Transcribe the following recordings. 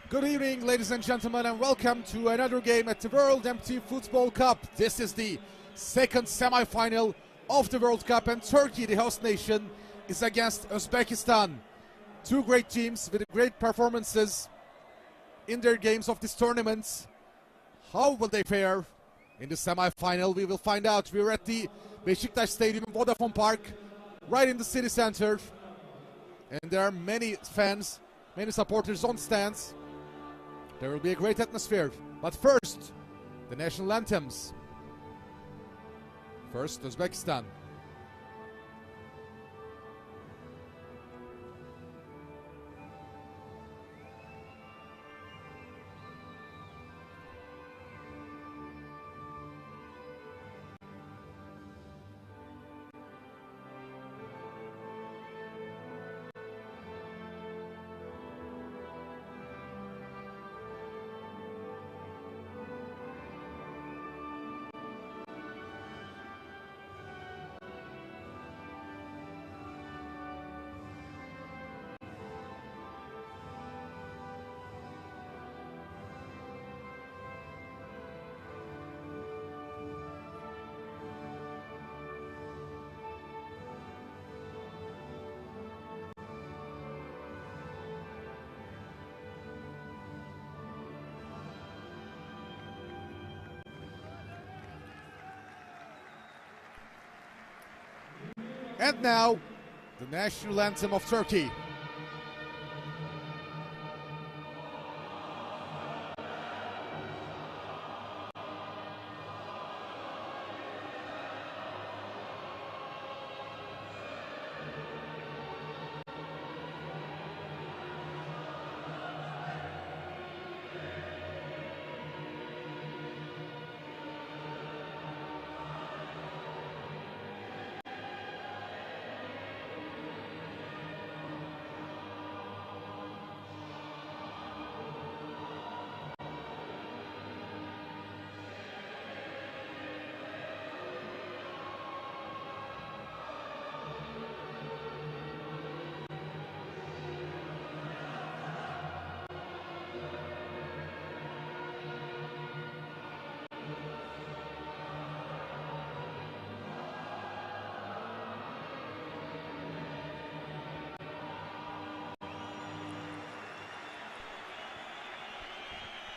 Good evening, ladies and gentlemen, and welcome to another game at the World Empty Football Cup. This is the second semi-final of the World Cup, and Turkey, the host nation, is against Uzbekistan. Two great teams with great performances in their games of this tournament. How will they fare in the semi-final? We will find out. We're at the Beşiktaş Stadium in Vodafone Park, right in the city center. And there are many fans, many supporters on stands. There will be a great atmosphere. But first, the national anthems. First, Uzbekistan. And now, the national anthem of Turkey.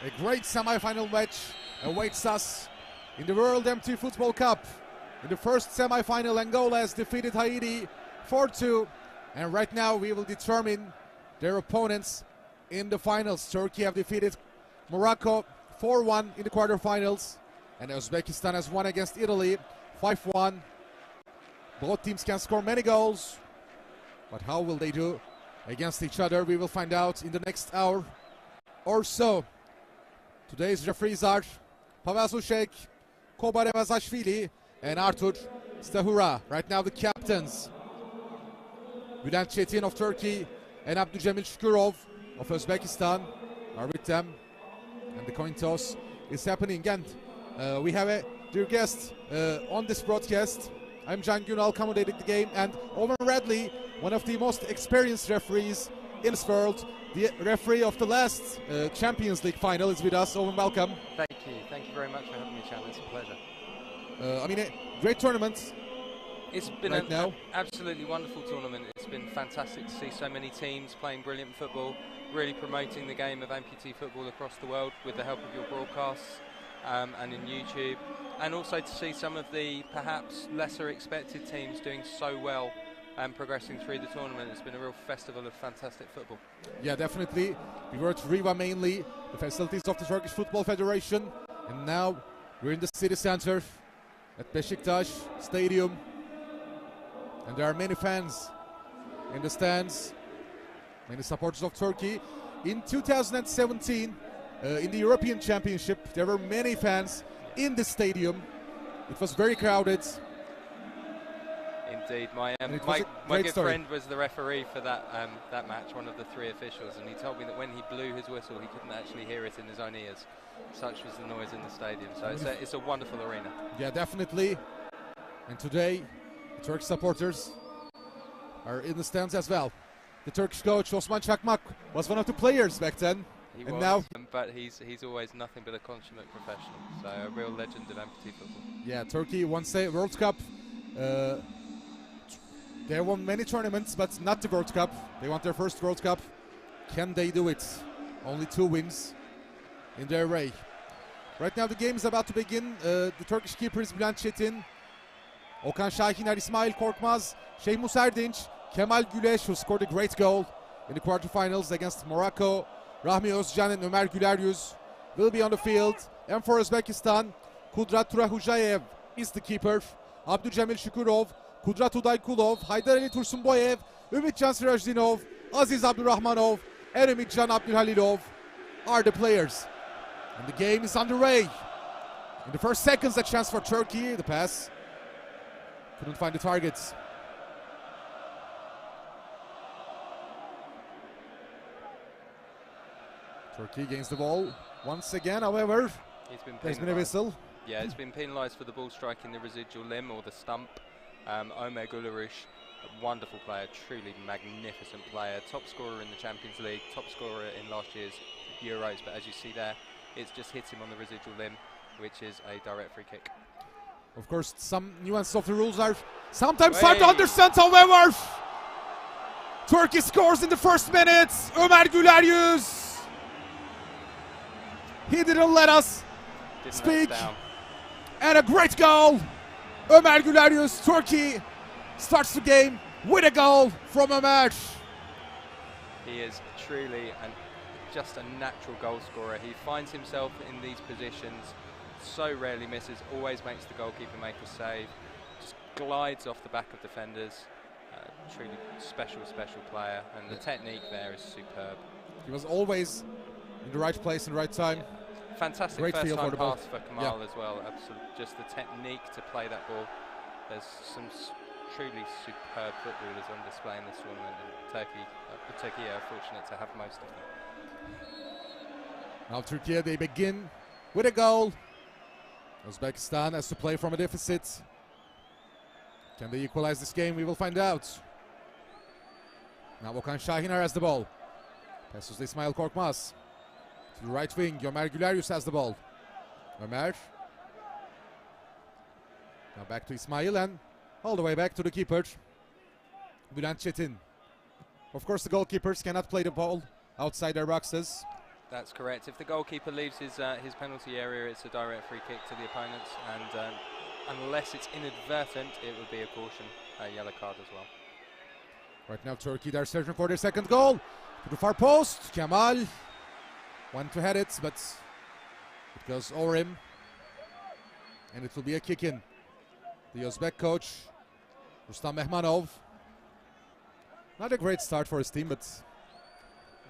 A great semi-final match awaits us in the World Empty Football Cup. In the first semi-final, Angola has defeated Haiti 4-2. And right now we will determine their opponents in the finals. Turkey have defeated Morocco 4-1 in the quarterfinals. And Uzbekistan has won against Italy 5-1. Both teams can score many goals. But how will they do against each other? We will find out in the next hour or so. Today's referees are Pavel Zushek, Kobar Evazashvili, and Artur Stahura. Right now the captains, Bülent Çetin of Turkey and Abdülcemil Şükürov of Uzbekistan are with them. And the coin toss is happening. And we have a dear guest on this broadcast. I'm Can Günal, accommodating the game. And Owen Radley, one of the most experienced referees in this world, the referee of the last Champions League final, is with us. Owen, welcome. Thank you very much for having me, Chan. It's a pleasure. A great tournament. It's been right now. Absolutely wonderful tournament. It's been fantastic to see so many teams playing brilliant football, really promoting the game of amputee football across the world with the help of your broadcasts and in YouTube, and also to see some of the perhaps lesser expected teams doing so well and progressing through the tournament. It's been a real festival of fantastic football. Yeah, definitely. We were at Riva mainly, the facilities of the Turkish Football Federation, and now we're in the city center at Beşiktaş Stadium, and there are many fans in the stands, many supporters of Turkey. In 2017, in the European Championship, there were many fans in the stadium. It was very crowded. Indeed, my good friend was the referee for that match, one of the three officials, and he told me that when he blew his whistle, he couldn't actually hear it in his own ears. Such was the noise in the stadium. So it's a wonderful arena. Yeah, definitely. And today, the Turkish supporters are in the stands as well. The Turkish coach Osman Çakmak was one of the players back then He And was, now, but he's always nothing but a consummate professional. So a real legend of amputee football. yeah, Turkey wants a World Cup. Uh, they have won many tournaments, but not the World Cup. They want their first World Cup. Can they do it? Only 2 wins in their array. Right now the game is about to begin. The Turkish keeper is Bülent Çetin. Okan Şahiner, İsmail Korkmaz, Şeymus Erdinç, Kemal Güleş, who scored a great goal in the quarterfinals against Morocco. Rahmi Özcan and Ömer Güleryüz will be on the field. And for Uzbekistan, Kudrat Turahujayev is the keeper. Abdülcemil Şükürov, Kudrat Udaykulov, Haydar Ali Tursunboyev, Ümitcan Sirajdinov, Aziz Abdurrahmanov, and Ümitcan Abdülhalilov are the players. And the game is underway. In the first seconds, a chance for Turkey. The pass couldn't find the targets. Turkey gains the ball once again, however. There's been a whistle. Yeah, it's been penalised for the ball striking the residual limb or the stump. Ömer Güleryüz, a wonderful player, truly magnificent player, top scorer in the Champions League, top scorer in last year's Euros, but as you see there, it's just hit him on the residual limb, which is a direct free kick. Of course, some nuances of the rules are sometimes hard to understand, however. Turkey scores in the first minute. Ömer Güleryüz. He didn't let us speak. And a great goal. Ömer Güleryüz, Turkey starts the game with a goal from Ömer. He is truly just a natural goal scorer. He finds himself in these positions, so rarely misses, always makes the goalkeeper make a save, just glides off the back of defenders. Truly special player, and the technique there is superb. He was always in the right place and the right time. Yeah. Fantastic Great first time for pass for Kemal as well. Absolutely, just the technique to play that ball. There's some truly superb footballers on display in this tournament, and Turkey are fortunate to have most of them. Now Turkey, they begin with a goal. Uzbekistan has to play from a deficit. Can they equalize this game? We will find out. Now Okan Şahiner has the ball. Passes to İsmail Korkmaz. To the right wing, Ömer Güleryüz has the ball. Ömer. Now back to İsmail and all the way back to the keeper, Bülent Çetin. Of course, the goalkeepers cannot play the ball outside their boxes. That's correct. If the goalkeeper leaves his penalty area, it's a direct free kick to the opponents, and unless it's inadvertent, it would be a caution, a yellow card as well. Right now, Turkey, they're searching for their second goal. To the far post, Kemal went to head it, but it goes over him, and it will be a kick in. The Uzbek coach, Rustam Mehmanov. Not a great start for his team, but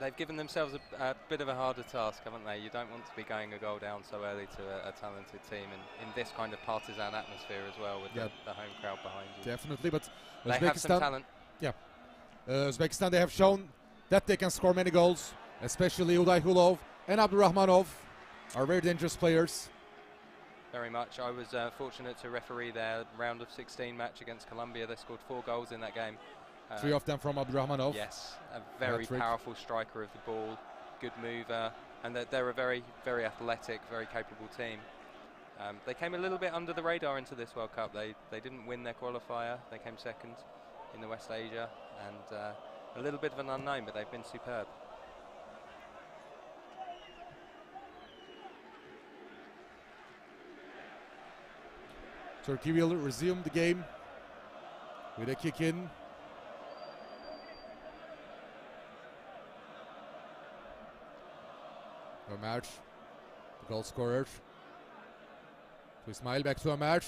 they've given themselves a bit of a harder task, haven't they? You don't want to be going a goal down so early to a talented team, and in this kind of partisan atmosphere as well, with the home crowd behind you. Definitely, but they have some talent. Yeah, Uzbekistan, they have shown that they can score many goals, especially Udaykulov and Abdurrahmanov are very dangerous players. Very much. I was fortunate to referee their round of 16 match against Colombia. They scored 4 goals in that game. 3 of them from Abdurrahmanov. Yes, a very powerful striker of the ball, good mover, and they're a very, very athletic, very capable team. They came a little bit under the radar into this World Cup. They didn't win their qualifier. They came second in the West Asia, and a little bit of an unknown, but they've been superb. Turkey will resume the game with a kick in. Ömer, the goal scorer. To Ismail, back to Ömer.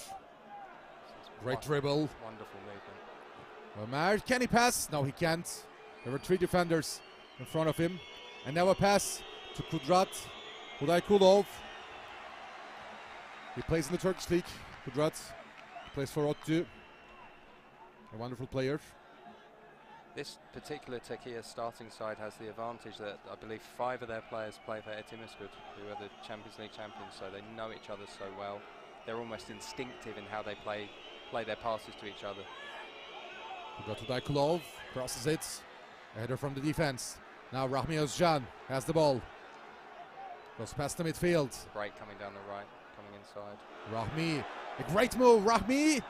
Great dribble. Wonderful movement. Ömer, can he pass? No, he can't. There were 3 defenders in front of him. And now a pass to Kudrat Udaykulov. He plays in the Turkish league. Kudrat plays for Ottu. A wonderful player. This particular Turkey starting side has the advantage that I believe 5 of their players play for Etimesgut, who are the Champions League champions, so they know each other so well. They're almost instinctive in how they play their passes to each other. Udaykulov crosses it. A header from the defense. Now Rahmi Özcan has the ball. Goes past the midfield. Break coming down the right, coming inside. Rahmi, a great move. Rahmi,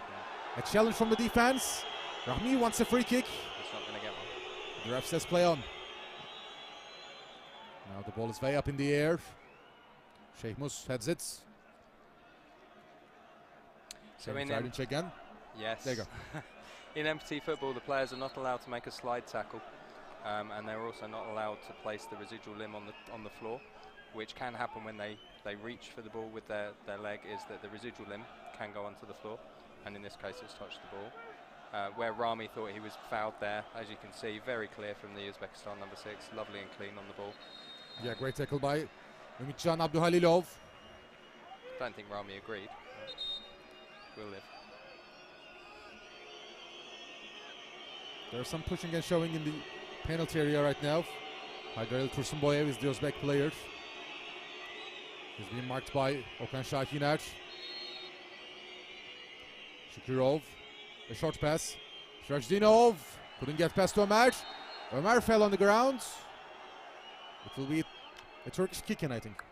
a challenge from the defense. Rahmi wants a free kick. He's not going to get one. The ref says play on. Now the ball is way up in the air. Sheikh Mus heads it. So in again. Yes. There you go. In MPT football, the players are not allowed to make a slide tackle, and they're also not allowed to place the residual limb on the floor, which can happen when they reach for the ball with their leg. Is that the residual limb can go onto the floor, and in this case, it's touched the ball. Where Rami thought he was fouled there, as you can see, very clear from the Uzbekistan number 6, lovely and clean on the ball. Yeah, great tackle by Ümitcan Abduhalilov. Don't think Rami agreed. We'll live. There's some pushing and shoving in the penalty area right now. Haydarel Tursunboyev is the Uzbek player. He's being marked by Okan Shahiner. Shakirov, a short pass. Sirajdinov couldn't get past Ömer. Ömer fell on the ground. It will be a Turkish kick-in, I think.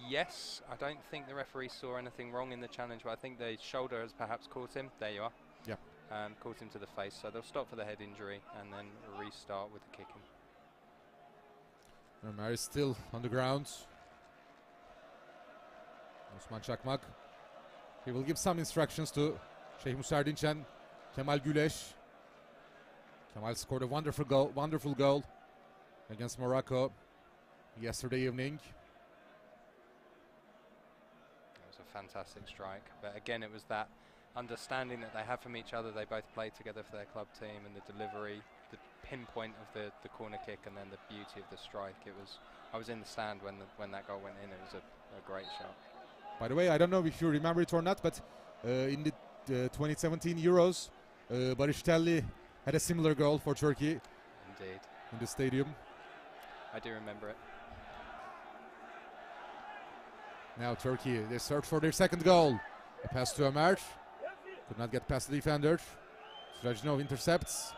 Yes, I don't think the referee saw anything wrong in the challenge, but I think the shoulder has perhaps caught him. There you are. Yeah. Caught him to the face, so they'll stop for the head injury and then restart with the kicking. Ömer is still on the ground. Osman Çakmak. He will give some instructions to Şeyh Musardinç and Kemal Güleş. Kemal scored a wonderful goal against Morocco yesterday evening. It was a fantastic strike, but again it was that understanding that they have from each other. They both played together for their club team, and the delivery, the pinpoint of the corner kick, and then the beauty of the strike. I was in the stand when that goal went in. It was a great shot. By the way, I don't know if you remember it or not, but in the 2017 Euros, Barıştelli had a similar goal for Turkey. Indeed. In the stadium. I do remember it. Now Turkey, they search for their second goal. A pass to Ömer. Could not get past the defender. Sirajdinov intercepts.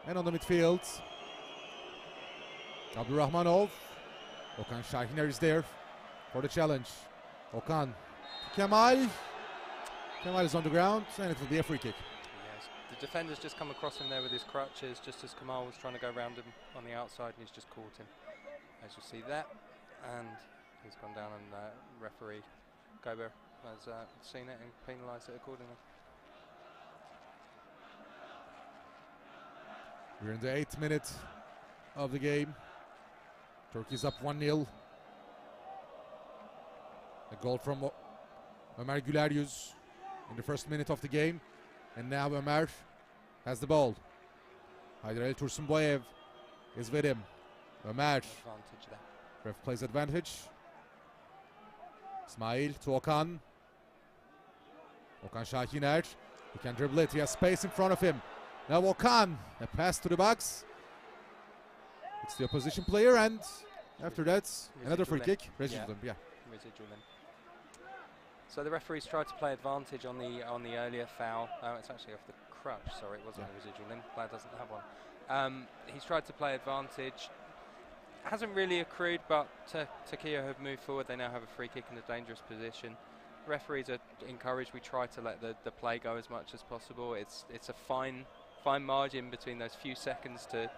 And on the midfield, Abdurrahmanov. Okan Şahiner is there for the challenge. Okan to Kemal. Kemal is on the ground, and it will be a free kick. Yes, the defender's just come across him there with his crutches, just as Kemal was trying to go around him on the outside, and he's just caught him, as you see that. And he's gone down, and referee Gober has seen it and penalised it accordingly. We're in the 8th minute of the game. Turkey's up 1-0. A goal from Ömer Güleryüz in the first minute of the game. And now Ömer has the ball. Haydarel Tursunboyev is with him. Ömer. Advantage there. Ref plays advantage. Ismail to Okan. Okan Şahiner. He can dribble it. He has space in front of him. Now Okan. A pass to the box. It's the opposition player, and after that, another free kick. Residual limb, yeah. Residual limb. So the referees tried to play advantage on the earlier foul. It's actually off the crutch. Sorry, it wasn't a residual limb. Glad doesn't have one. He's tried to play advantage. Hasn't really accrued, but Turkey have moved forward. They now have a free kick in a dangerous position. Referees are encouraged. We try to let the play go as much as possible. It's a fine margin between those few seconds to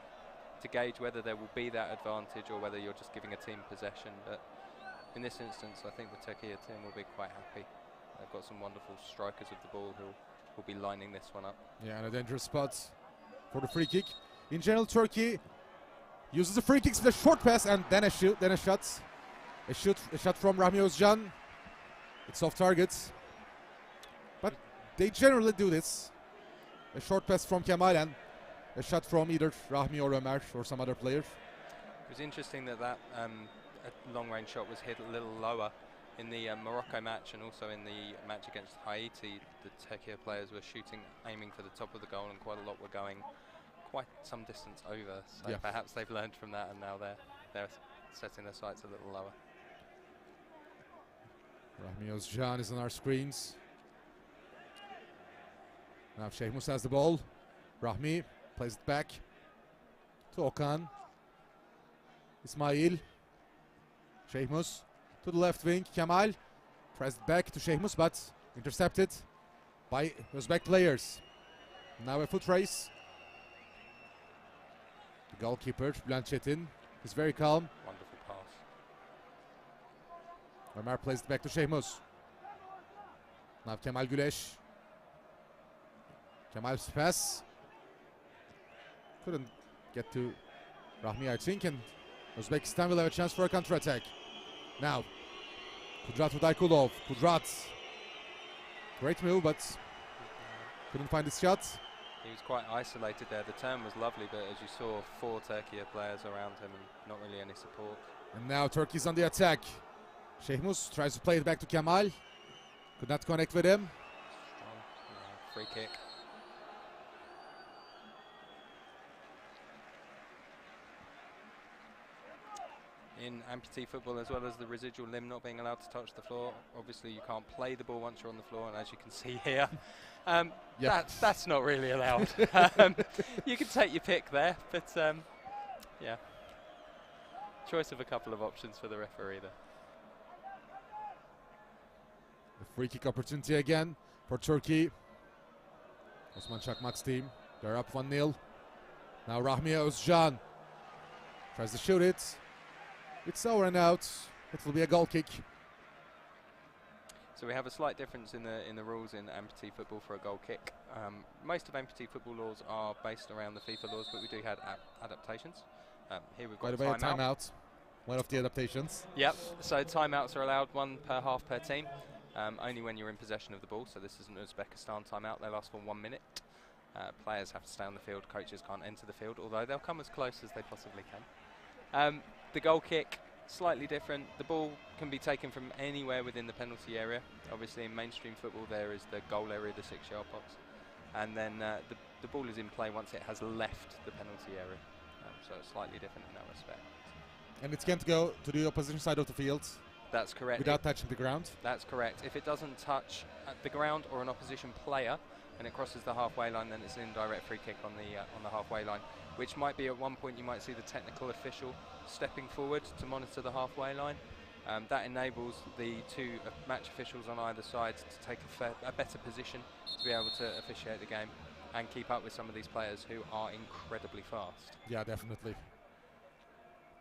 gauge whether there will be that advantage or whether you're just giving a team possession. But in this instance, I think the Turkey team will be quite happy. They've got some wonderful strikers of the ball who will be lining this one up. Yeah, and a dangerous spot for the free kick. In general, Turkey uses the free kicks with a short pass and then a shot from Rahmi Özcan. It's off target, but they generally do this. A short pass from Kemal and a shot from either Rahmi or Ömer or some other player. It was interesting that a long-range shot was hit a little lower in the Morocco match, and also in the match against Haiti. The Turkey players were aiming for the top of the goal, and quite a lot were going quite some distance over. So perhaps they've learned from that, and now they're setting their sights a little lower. Rahmi Özcan is on our screens. Now Şeyh Mus has the ball. Rahmi plays it back to Okan. Ismail. Şehmus to the left wing. Kemal pressed back to Şehmus, but intercepted by Uzbek players. Now a foot race. The goalkeeper, Bülent Çetin, is very calm. Wonderful pass. Ömer plays it back to Şehmus. Now Kemal Güleş. Kemal's pass. Couldn't get to Rahmi, I think, and Uzbekistan will have a chance for a counter-attack. Now, Kudrat Udaykulov. Kudrat. Great move, but couldn't find his shot. He was quite isolated there. The turn was lovely, but as you saw, 4 Turkey players around him and not really any support. And now Turkey's on the attack. Şehmus tries to play it back to Kemal. Could not connect with him. Strong. Yeah, free kick. In amputee football, as well as the residual limb not being allowed to touch the floor, obviously you can't play the ball once you're on the floor, and as you can see here, that's not really allowed. You can take your pick there, but yeah, choice of a couple of options for the referee there. The free kick opportunity again for Turkey. Osman Çakmak's team, they're up 1-0. Now Rahmi Özcan tries to shoot it. It's over and out. It will be a goal kick. So we have a slight difference in the rules in amputee football for a goal kick. Most of amputee football laws are based around the FIFA laws, but we do have adaptations. Here we've got a timeout. One of the adaptations. Yep. So timeouts are allowed, 1 per half per team. Only when you're in possession of the ball. So this is an Uzbekistan timeout. They last for 1 minute. Players have to stay on the field. Coaches can't enter the field, although they'll come as close as they possibly can. The goal kick, slightly different. The ball can be taken from anywhere within the penalty area. Obviously in mainstream football there is the goal area, the 6-yard box. And then the ball is in play once it has left the penalty area. So it's slightly different in that respect. And it can't go to the opposition side of the field. That's correct. Without touching the ground. That's correct. If it doesn't touch the ground or an opposition player and it crosses the halfway line, then it's an indirect free kick on the halfway line, which might be at one point you might see the technical official stepping forward to monitor the halfway line. That enables the 2 match officials on either side to take a better position to be able to officiate the game and keep up with some of these players who are incredibly fast. Yeah, definitely.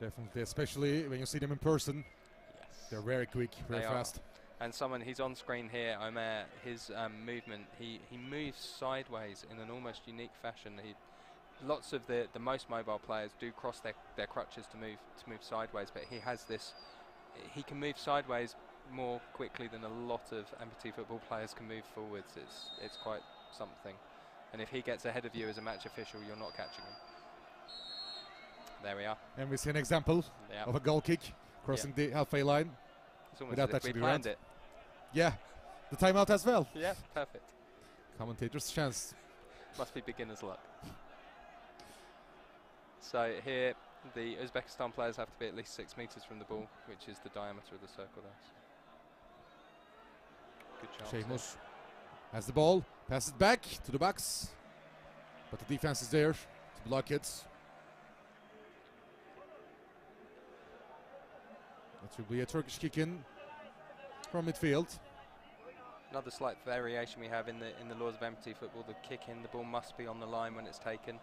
Definitely, especially when you see them in person. Yes. They're very quick, very fast. And he's on screen here, Omer, his movement, he moves sideways in an almost unique fashion. Lots of the most mobile players do cross their crutches to move sideways, but he has this, he can move sideways more quickly than a lot of amputee football players can move forwards. It's quite something. And if he gets ahead of you as a match official, you're not catching him. There we are. And we see an example of a goal kick crossing the halfway line. It's almost as if we planned it. Yeah, the timeout as well. Yeah, perfect. Commentator's chance. Must be beginner's luck. So here, the Uzbekistan players have to be at least 6 meters from the ball, which is the diameter of the circle there. Good chance. Şehmus has the ball, passes it back to the box, but the defense is there to block it. It will be a Turkish kick in from midfield. Another slight variation we have in the laws of amputee football: the kick in, the ball must be on the line when it's taken.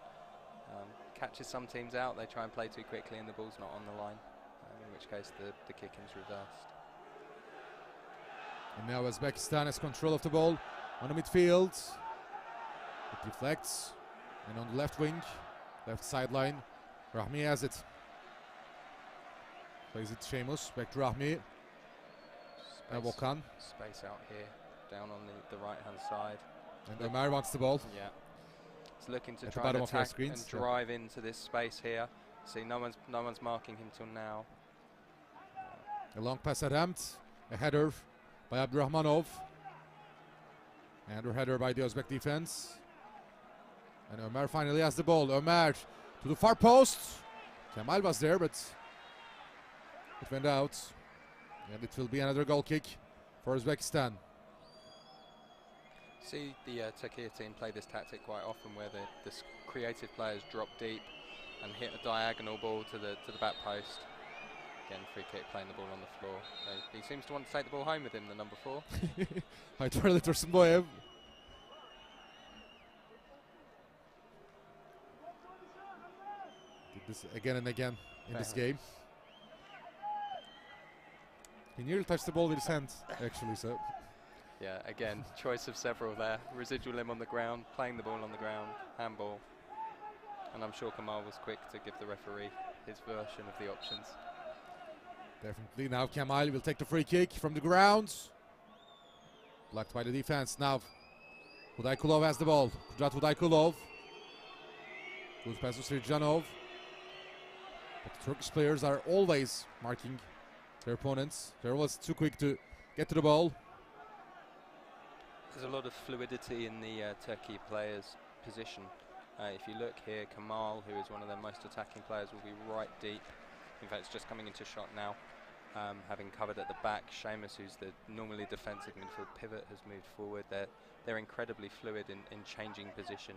Catches some teams out; they try and play too quickly, and the ball's not on the line. In which case, the kick in's reversed. And now Uzbekistan has control of the ball on the midfield. It deflects, and on the left wing, left sideline, Rahmi has it. Plays it to Şehmus, back to Rahmi. Volkan. Space out here, down on the right-hand side. And Ömer wants the ball. Yeah. He's looking to try and attack and drive into this space here. See, no one's marking him till now. A long pass attempt, a header by Abdurrahmanov. And a header by the Uzbek defense. And Ömer finally has the ball. Ömer to the far post. Kemal was there, but it went out. And it will be another goal kick for Uzbekistan. See the Turkey team play this tactic quite often, where the creative players drop deep and hit a diagonal ball to the back post. again, free kick, playing the ball on the floor. He seems to want to take the ball home with him, the number 4. Haydarlı Tursunboyev. Did this again and again in this game. He nearly touched the ball with his hand, actually, so. Yeah, again, choice of several there. Residual limb on the ground, playing the ball on the ground, handball. And I'm sure Kamal was quick to give the referee his version of the options. Definitely. Now Kemal will take the free kick from the ground. Blocked by the defense. Now Hudaykulov has the ball. Kudrat Hudaykulov. Good pass to Sirjanov. But the Turkish players are always marking their opponents. They're always too quick to get to the ball. There's a lot of fluidity in the Turkey players' position. If you look here, Kamal, who is one of their most attacking players, will be right deep. In fact, it's just coming into shot now, having covered at the back. Seamus, who's the normally defensive midfield pivot, has moved forward. They're incredibly fluid in changing position,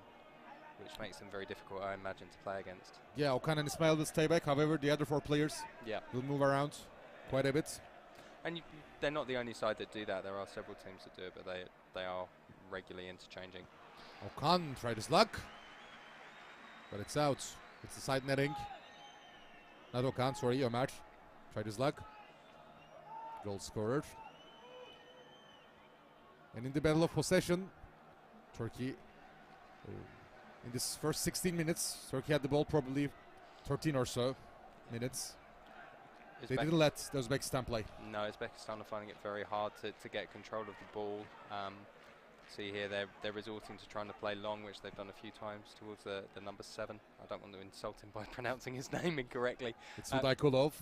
which makes them very difficult, I imagine, to play against. Yeah, Okan and Ismail will stay back. However, the other 4 players will move around quite a bit. And they're not the only side that do that. There are several teams that do it, but they are regularly interchanging. Okan tried his luck, but it's out. It's the side netting. Not Okan, sorry, Ömer tried his luck. Goal scorer. And in the battle of possession, Turkey, in this first 16 minutes, Turkey had the ball probably 13 or so minutes. They didn't let Uzbekistan play. No, Uzbekistan are finding it very hard to get control of the ball. See here, they're resorting to trying to play long, which they've done a few times towards the number 7. I don't want to insult him by pronouncing his name incorrectly. It's Hudaykulov.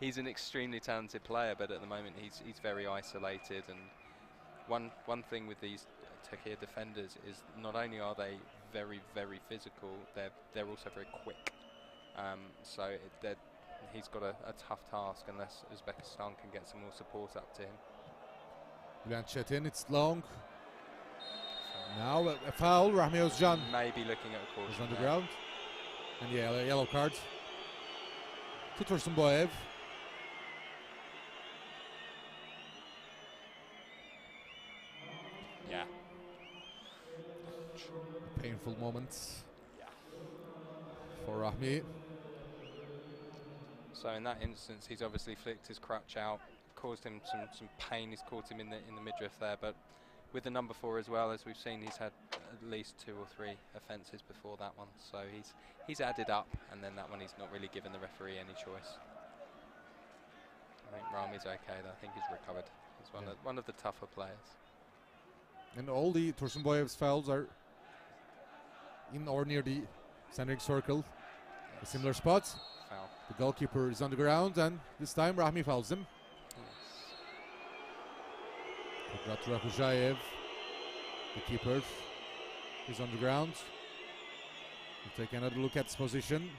He's an extremely talented player, but at the moment he's very isolated. And one thing with these Turkey defenders is not only are they very, very physical, they're also very quick. He's got a tough task unless Uzbekistan can get some more support up to him. Bülent Çetin, it's long. Now a foul. Rahmi Özcan maybe looking at a caution. Is on the ground. And yeah, a yellow card to Tursunboyev. Yeah. Painful moment for Rahmi. So in that instance, he's obviously flicked his crutch out, caused him some pain. He's caught him in the midriff there, but with the number 4 as well, as we've seen, he's had at least 2 or 3 offences before that one. So he's added up, and then that one he's not really given the referee any choice. I think Rami's okay though. I think he's recovered. He's one of the tougher players. And all the Tursunboyev's fouls are in or near the centering circle. A similar spot. Foul. The goalkeeper is on the ground, and this time Rahmi fouls him. Kudrat Rahujayev, the keeper, is on the ground. We'll take another look at his position.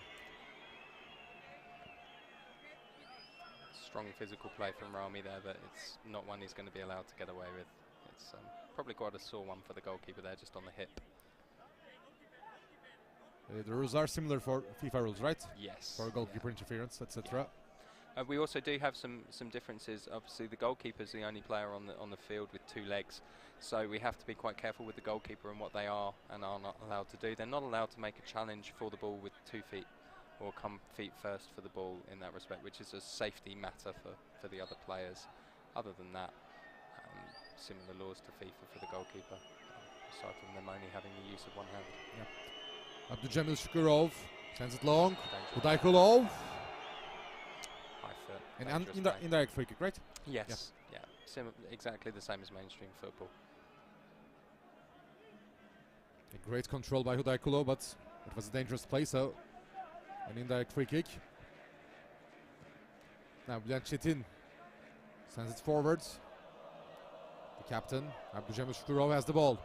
Strong physical play from Rami there, but it's not one he's going to be allowed to get away with. It's probably quite a sore one for the goalkeeper there, just on the hip. The rules are similar for FIFA rules, right? Yes. For goalkeeper interference, etc. We also do have some differences. Obviously, the goalkeeper's the only player on the field with 2 legs, so we have to be quite careful with the goalkeeper and what they are and are not allowed to do. They're not allowed to make a challenge for the ball with 2 feet or come feet first for the ball in that respect, which is a safety matter for the other players. Other than that, similar laws to FIFA for the goalkeeper, aside from them only having the use of one hand. Yeah. Abdujamil Shukurov sends it long. Hudaykulov. And indirect free kick, right? Yes. Yeah. Exactly the same as mainstream football. A great control by Hudaykulov, but it was a dangerous play, so an indirect free kick. Now Bülent Çetin sends it forward. The captain, Abdujamil Shukurov, has the ball.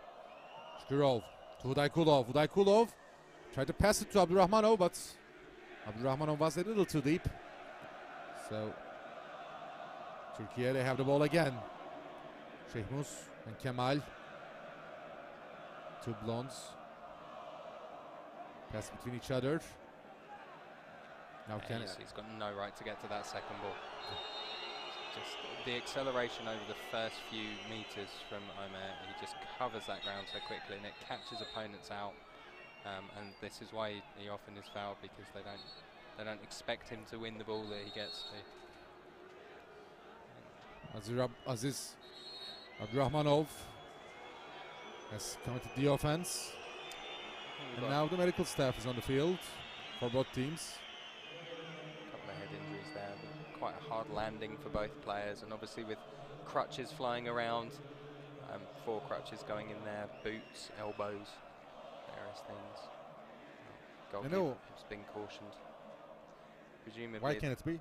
Shukurov to Hudaykulov. Hudaykulov tried to pass it to Abdurrahmanov, but Abdurrahmanov was a little too deep. So Turkey, they have the ball again. Şehmus and Kemal. 2 blondes. Pass between each other. Now He's got no right to get to that second ball. Just the acceleration over the first few meters from Omer, he just covers that ground so quickly and it catches opponents out. And this is why he often is fouled, because they don't expect him to win the ball that he gets to. Aziz Abdurrahmanov has committed the offense. And now the medical staff is on the field for both teams. A couple of head injuries there, but quite a hard landing for both players, and obviously with crutches flying around, 4 crutches going in there, boots, elbows, various things. Goalkeeper has been cautioned. Presumably. Why can't it be?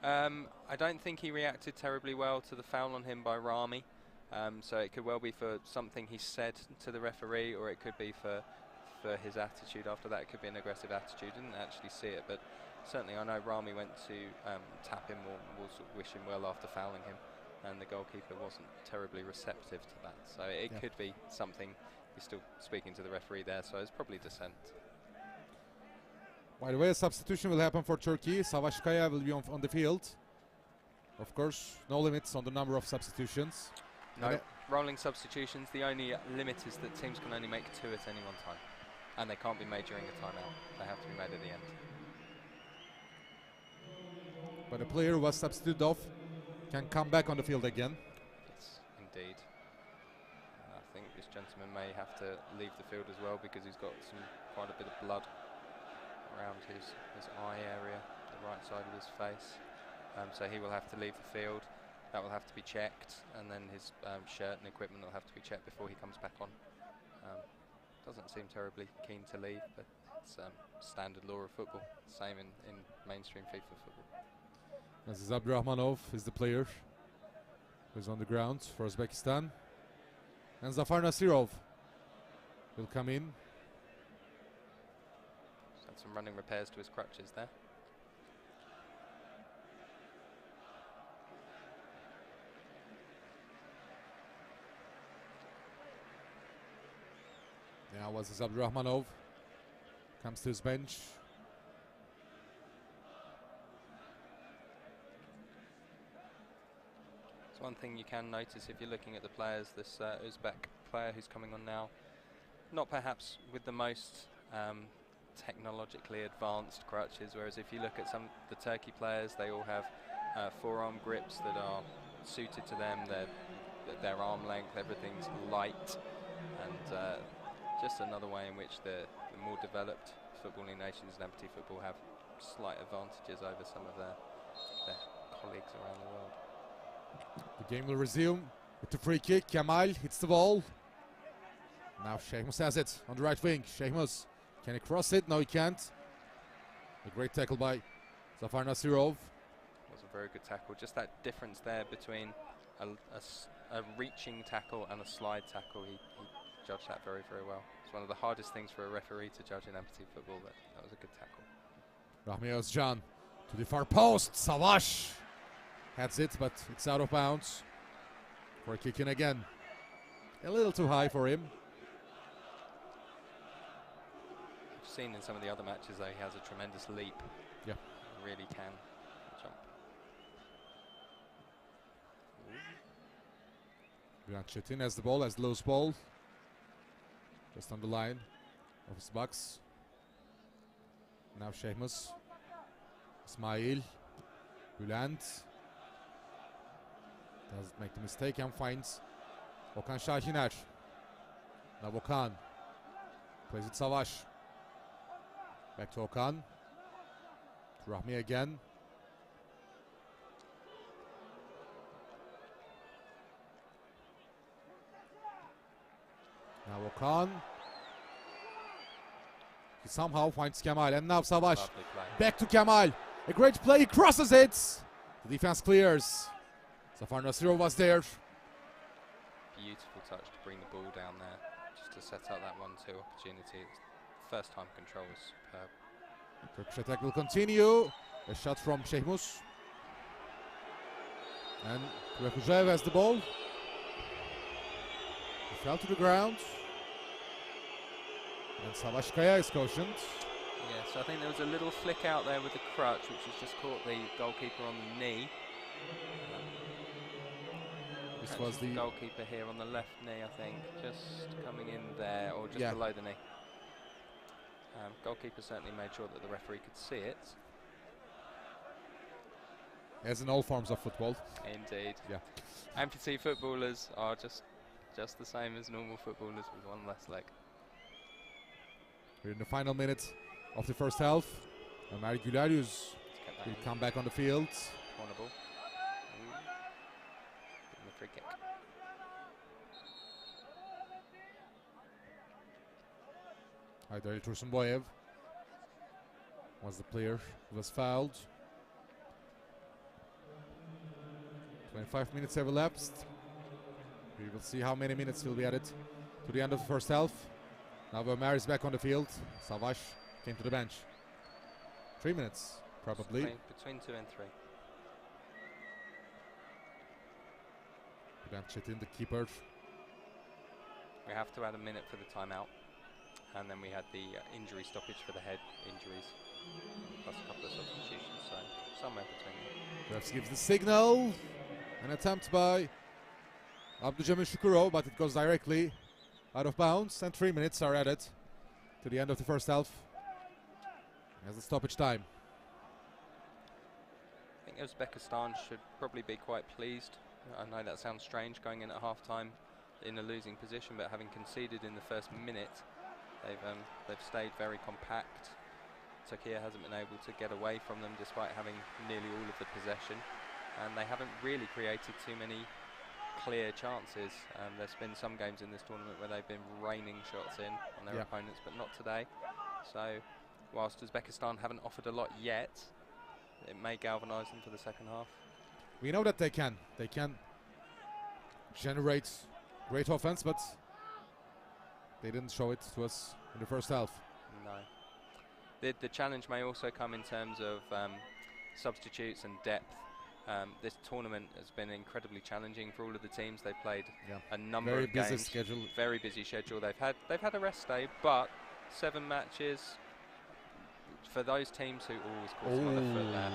I don't think he reacted terribly well to the foul on him by Rami. So it could well be for something he said to the referee, or it could be for his attitude after that. It could be an aggressive attitude. Didn't actually see it, but certainly I know Rami went to tap him or sort of wish him well after fouling him, and the goalkeeper wasn't terribly receptive to that. So it could be something. He's still speaking to the referee there, so it's probably dissent. By the way, a substitution will happen for Turkey. Savaş Kaya will be on the field. Of course, no limits on the number of substitutions. No rolling substitutions. The only limit is that teams can only make 2 at any one time, and they can't be made during a timeout. They have to be made at the end. But a player who was substituted off can come back on the field again. Yes, indeed. I think this gentleman may have to leave the field as well, because he's got quite a bit of blood around his eye area, the right side of his face. So he will have to leave the field. That will have to be checked, and then his shirt and equipment will have to be checked before he comes back on. Doesn't seem terribly keen to leave, but it's standard law of football. Same in mainstream FIFA football. Aziz Abdurrahmanov is the player who's on the ground for Uzbekistan. And Zafar Nasirov will come in. Had some running repairs to his crutches there. Now Aziz Abdurrahmanov comes to his bench. It's one thing you can notice if you're looking at the players, this Uzbek player who's coming on now, not perhaps with the most technologically advanced crutches, whereas if you look at some of the Turkey players, they all have forearm grips that are suited to them, their arm length, everything's light, and just another way in which the more developed footballing nations in amputee football have slight advantages over some of their colleagues around the world. The game will resume with the free kick. Kemal hits the ball. Now Şehmus has it on the right wing. Şehmus, can he cross it? No, he can't. A great tackle by Zafar Nasirov. It was a very good tackle. Just that difference there between a reaching tackle and a slide tackle. He judged that very, very well. It's one of the hardest things for a referee to judge in amputee football, but that was a good tackle. Rahmi Özcan to the far post. Savaş heads it, but it's out of bounds. For a kick in again. A little too high for him. I've seen in some of the other matches, though, he has a tremendous leap. Yeah. He really can jump. Bülent Çetin has the ball, has the loose ball. Just on the line of his box. Now Şehmus. İsmail. Bülent. Doesn't make the mistake and finds Okan Şahiner. Now Okan. Plays it Savaş. Back to Okan. To Rahmi again. Now Okan. He somehow finds Kemal, and now Savaş. Back to Kemal. A great play, he crosses it. The defense clears. Zafar Nasirov was there. Beautiful touch to bring the ball down there, just to set up that 1-2 opportunity. First time control was superb. Turkish attack will continue. A shot from Şehmus. And Rekujev has the ball. He fell to the ground. And Savaş Kaya is cautioned. Yeah, so I think there was a little flick out there with the crutch, which has just caught the goalkeeper on the knee. This was the goalkeeper here on the left knee, I think, just coming in there, or just below the knee. Goalkeeper certainly made sure that the referee could see it. As in all forms of football. Indeed. Yeah. Amputee footballers are just the same as normal footballers with one less leg. We're in the final minute of the first half. Ömer Güleryüz will come back on the field. Corner ball. Give him a free kick. Haydar Tursunboyev was the player who was fouled. 25 minutes have elapsed. We will see how many minutes will be added to the end of the first half. Now Ömer is back on the field. Savaş came to the bench. 3 minutes, probably. Between 2 and 3. Bülent Çetin, the keeper. We have to add a minute for the timeout. And then we had the injury stoppage for the head injuries. Plus a couple of substitutions, so somewhere between them. Refs gives the signal. An attempt by Abdülcemil Şükürov, but it goes directly out of bounds. And 3 minutes are added to the end of the first half as the stoppage time. I think Uzbekistan should probably be quite pleased. I know that sounds strange going in at half-time in a losing position, but having conceded in the first minute, they've stayed very compact. Turkey hasn't been able to get away from them despite having nearly all of the possession, and they haven't really created too many clear chances. There's been some games in this tournament where they've been raining shots in on their opponents, but not today. So whilst Uzbekistan haven't offered a lot yet, it may galvanise them for the second half. We know that they can generate great offense, but they didn't show it to us in the first half. No. The challenge may also come in terms of substitutes and depth. This tournament has been incredibly challenging for all of the teams. They've played a number of games. Schedule. Very busy schedule. They've had a rest day, but 7 matches for those teams who always caught him on the foot there.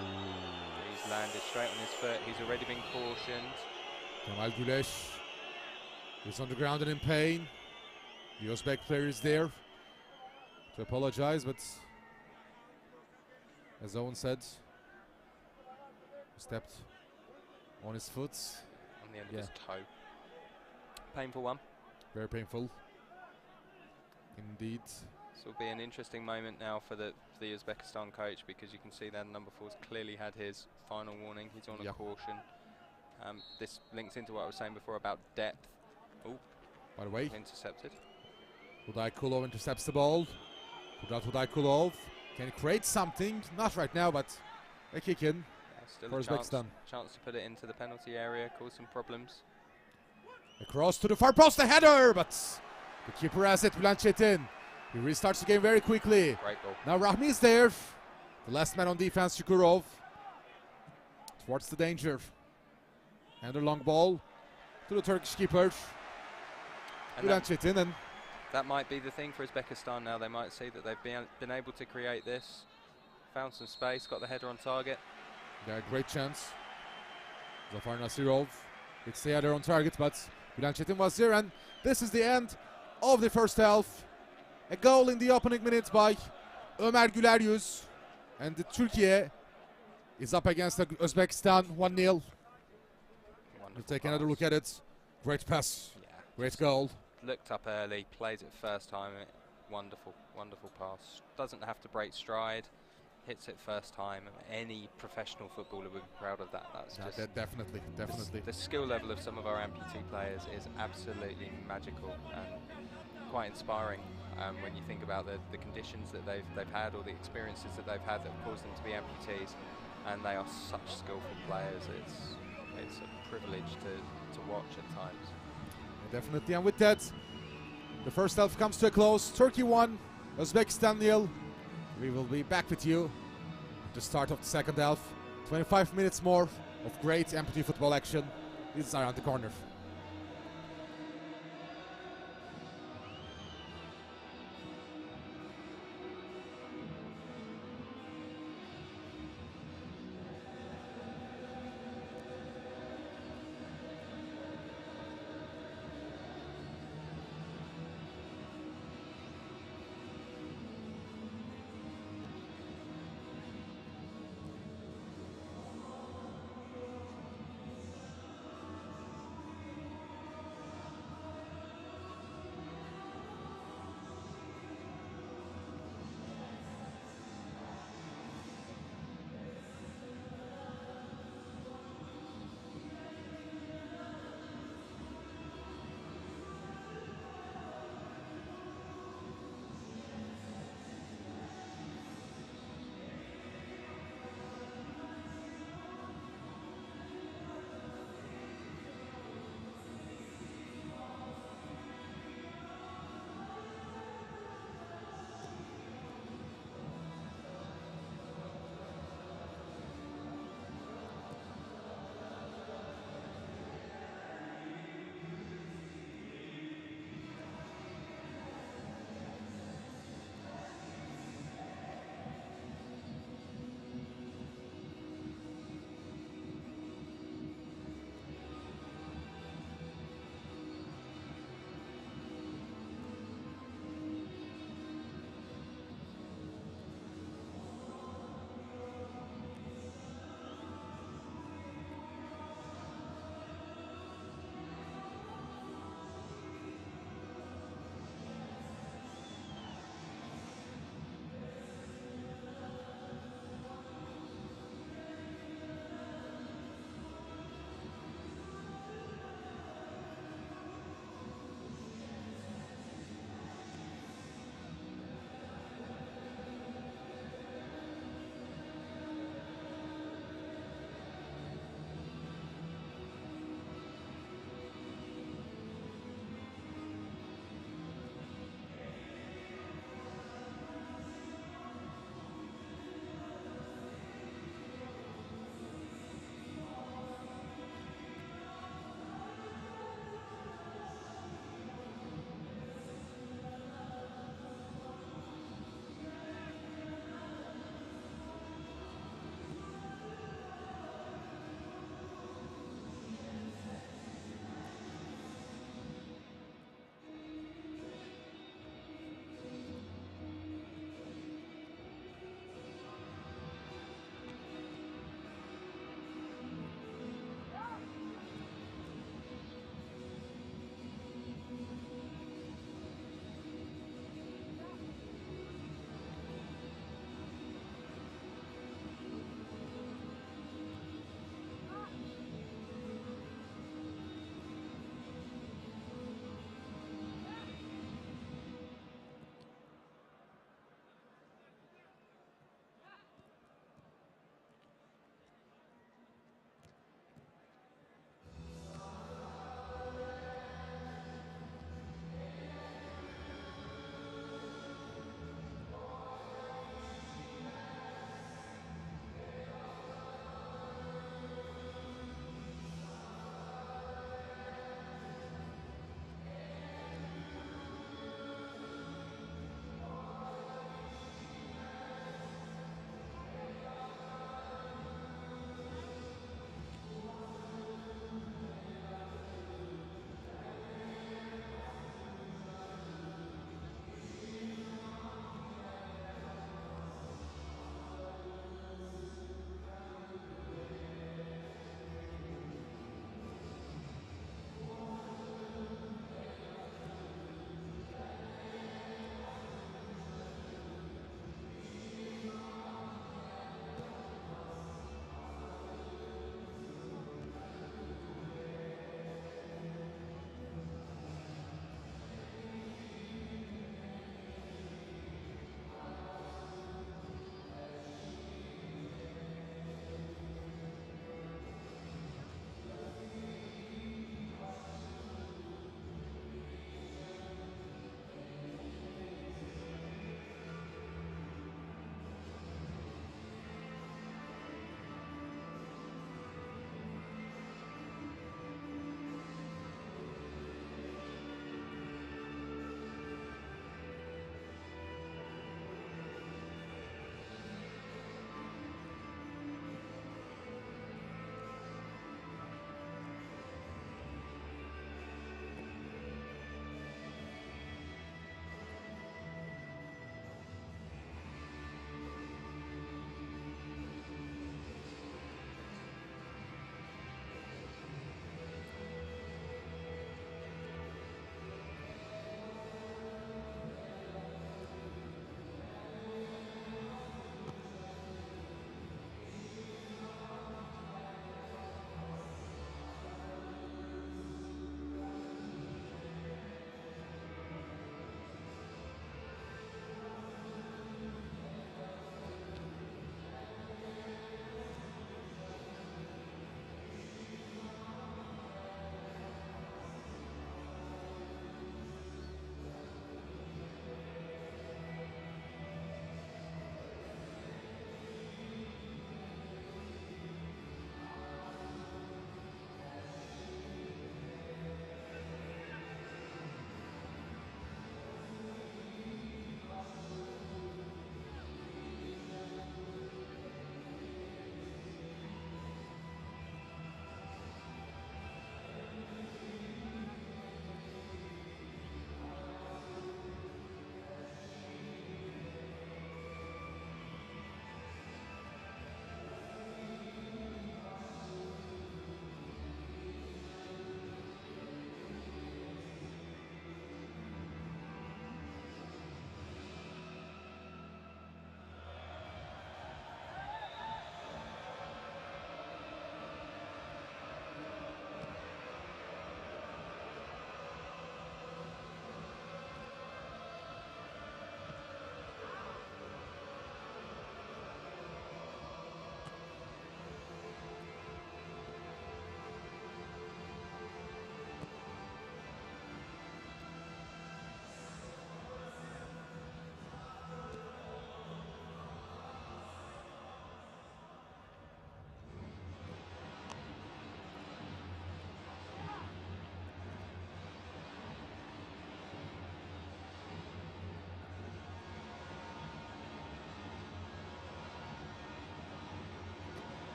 He's landed straight on his foot. He's already been cautioned. Kemal Güleş is on the ground and in pain. The Uzbek player is there to apologize, but as Owen said, stepped on his foot. On the end of his toe. Painful one. Very painful. Indeed. This will be an interesting moment now for the Uzbekistan coach, because you can see that number 4's clearly had his final warning. He's on a caution. This links into what I was saying before about depth. Oh, by the way, intercepted. Hudaykulov intercepts the ball. Hudaykulov can create something. Not right now, but a kick in still for Uzbekistan. Chance to put it into the penalty area, cause some problems. Across to the far post, a header, but the keeper has it, Bülent Çetin. He restarts the game very quickly. Great goal. Now Rahmi is there. The last man on defense, Şükürov. Towards the danger. And a long ball to the Turkish keeper. Bülent Çetin, and that might be the thing for Uzbekistan now. They might see that they've been able to create this. Found some space, got the header on target. Yeah, great chance. Zafer Nasirov. It's the header on target, but Bülent Çetin was there, and this is the end of the first half. A goal in the opening minutes by Ömer Güleryüz, and the Turkey is up against Uzbekistan 1-0. We'll take another look at it. Great pass, great goal. Looked up early, plays it first time. Wonderful, wonderful pass. Doesn't have to break stride. Hits it first time. Any professional footballer would be proud of that. That's just definitely. The skill level of some of our amputee players is absolutely magical and quite inspiring. When you think about the conditions that they've had, or the experiences that they've had that have caused them to be amputees, and they are such skillful players. It's a privilege to watch at times. Definitely, and with that, the first half comes to a close. Turkey 1, Uzbekistan 0. We will be back with you at the start of the second half. 25 minutes more of great amputee football action. This is around the corner.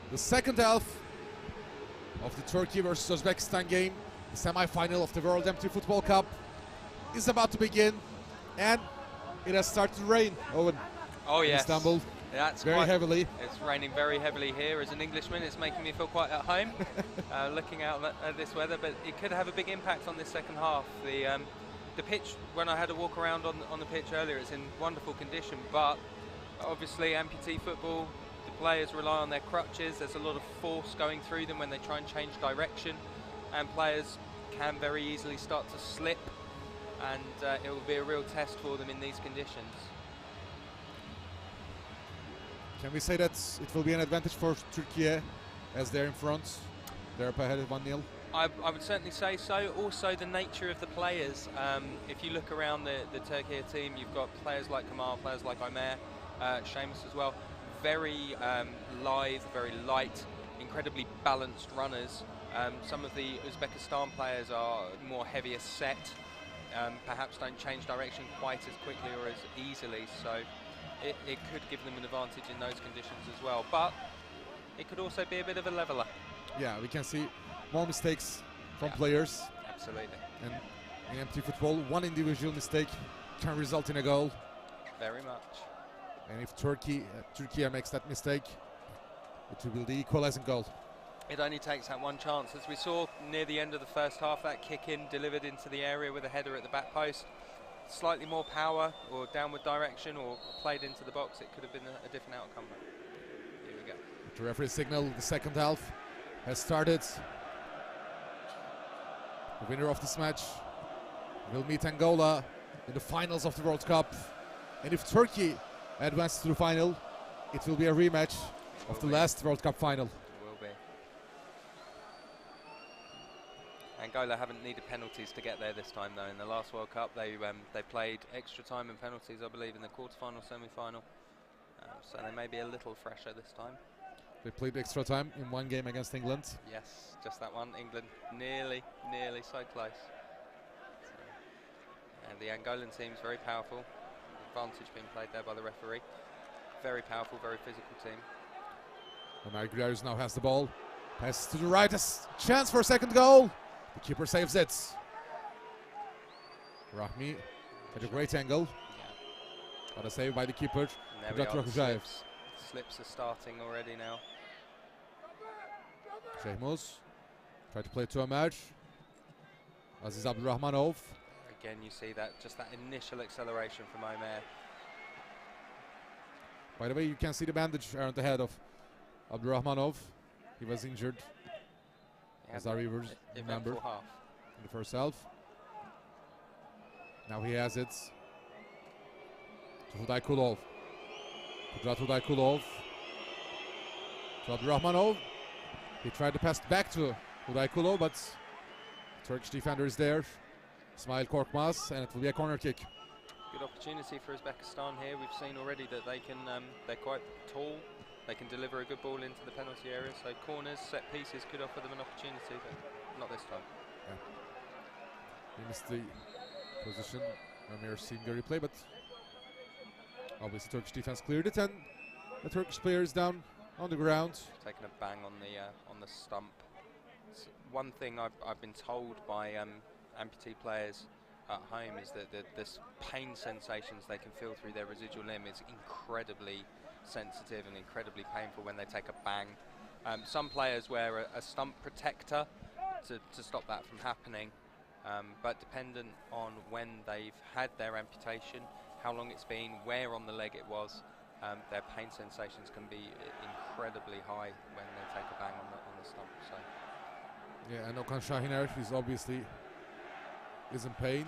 The second half of the Turkey versus Uzbekistan game, the semi-final of the World Empty Football Cup, is about to begin, and it has started to rain, Owen. Oh yes, in Istanbul. That's very heavily. It's raining very heavily here. As an Englishman, it's making me feel quite at home looking out at this weather, but it could have a big impact on this second half. The pitch, when I had a walk around on the pitch earlier, it's in wonderful condition, but obviously amputee football, the players rely on their crutches. There's a lot of force going through them when they try and change direction, and players can very easily start to slip, and it will be a real test for them in these conditions. Can we say that it will be an advantage for Turkey as they're in front? They're up ahead at 1-0. I would certainly say so. Also, the nature of the players. If you look around the Turkey team, you've got players like Kamal, players like Omer, Seamus as well. Very lithe, very light, incredibly balanced runners. Some of the Uzbekistan players are more heavier set, perhaps don't change direction quite as quickly or as easily. So it could give them an advantage in those conditions as well, but it could also be a bit of a leveler. Yeah, we can see more mistakes from players. Absolutely. And in empty football, one individual mistake can result in a goal. Very much. And if Turkey makes that mistake, it will be the equalizing goal. It only takes that one chance. As we saw near the end of the first half, that kick-in delivered into the area with a header at the back post. Slightly more power or downward direction or played into the box, it could have been a different outcome. Here we go. The referee signal, the second half has started. The winner of this match will meet Angola in the finals of the World Cup. And if Turkey advances to the final, it will be a rematch of the last World Cup final. Angola haven't needed penalties to get there this time, though. In the last World Cup, they played extra time and penalties, I believe, in the quarter-final, semi-final. So they may be a little fresher this time. They played extra time in one game against England. Yes, just that one. England nearly so close. So, and the Angolan team's very powerful. Advantage being played there by the referee. Very powerful, very physical team. Omer Gülerüz now has the ball. Passes to the right, a chance for a second goal. The keeper saves it. Rahmi at a great angle. Yeah. But a save by the keeper. Slips are starting already now. Şehmuz tried to play to Ömer. Aziz Abdurrahmanov. Again, you see that, just that initial acceleration from Omer. By the way, you can see the bandage around the head of Abdurrahmanov. He was injured. As our viewers remember, in the first half. Now he has it. To Hudaykulov. Kudrat Hudaykulov. To Abdurrahmanov. He tried to pass back to Hudaykulov, but Turkish defender is there. Ismail Korkmaz, and it will be a corner kick. Good opportunity for Uzbekistan here. We've seen already that they can, they're quite tall. They can deliver a good ball into the penalty area, so corners, set pieces could offer them an opportunity, but not this time. Yeah. He missed the position. Ömer seeing the replay, but obviously Turkish defense cleared it, and the Turkish player is down on the ground. Taking a bang on the stump. One thing I've been told by amputee players at home is that this pain sensations they can feel through their residual limb is incredibly sensitive and incredibly painful when they take a bang. Some players wear a stump protector to stop that from happening, but dependent on when they've had their amputation, how long it's been, where on the leg it was, their pain sensations can be incredibly high when they take a bang on the stump. So. Yeah, and Okan Şahiner is obviously in pain.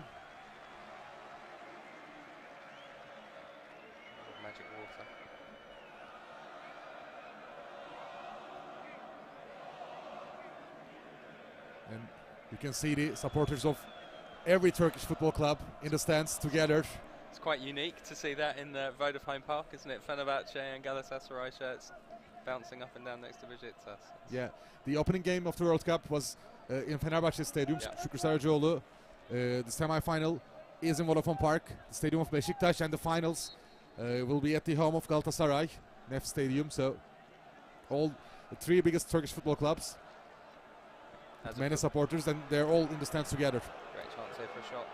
Magic water. And you can see the supporters of every Turkish football club in the stands together. It's quite unique to see that in the Vodafone Park, isn't it? Fenerbahce and Galatasaray shirts bouncing up and down next to Besiktas. Yeah, the opening game of the World Cup was in Fenerbahce Stadium, Şükrü Saracoğlu. The semi-final is in Vodafone Park, the stadium of Besiktas, and the finals will be at the home of Galatasaray, Nef Stadium. So all the three biggest Turkish football clubs. With many supporters, and they're all in the stands together. Great chance here for a shot.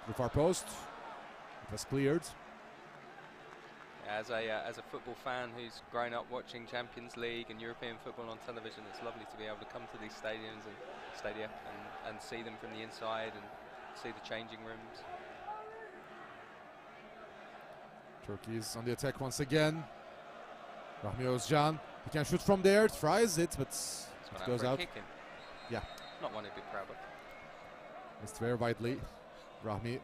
The far post. It was cleared. As a football fan who's grown up watching Champions League and European football on television, it's lovely to be able to come to these stadiums and see them from the inside and see the changing rooms. Turkey is on the attack once again. Rahmi Özcan, he can shoot from there, tries it, but it goes out. Yeah. Not one he'd be proud of. Missed very widely, Rahmi.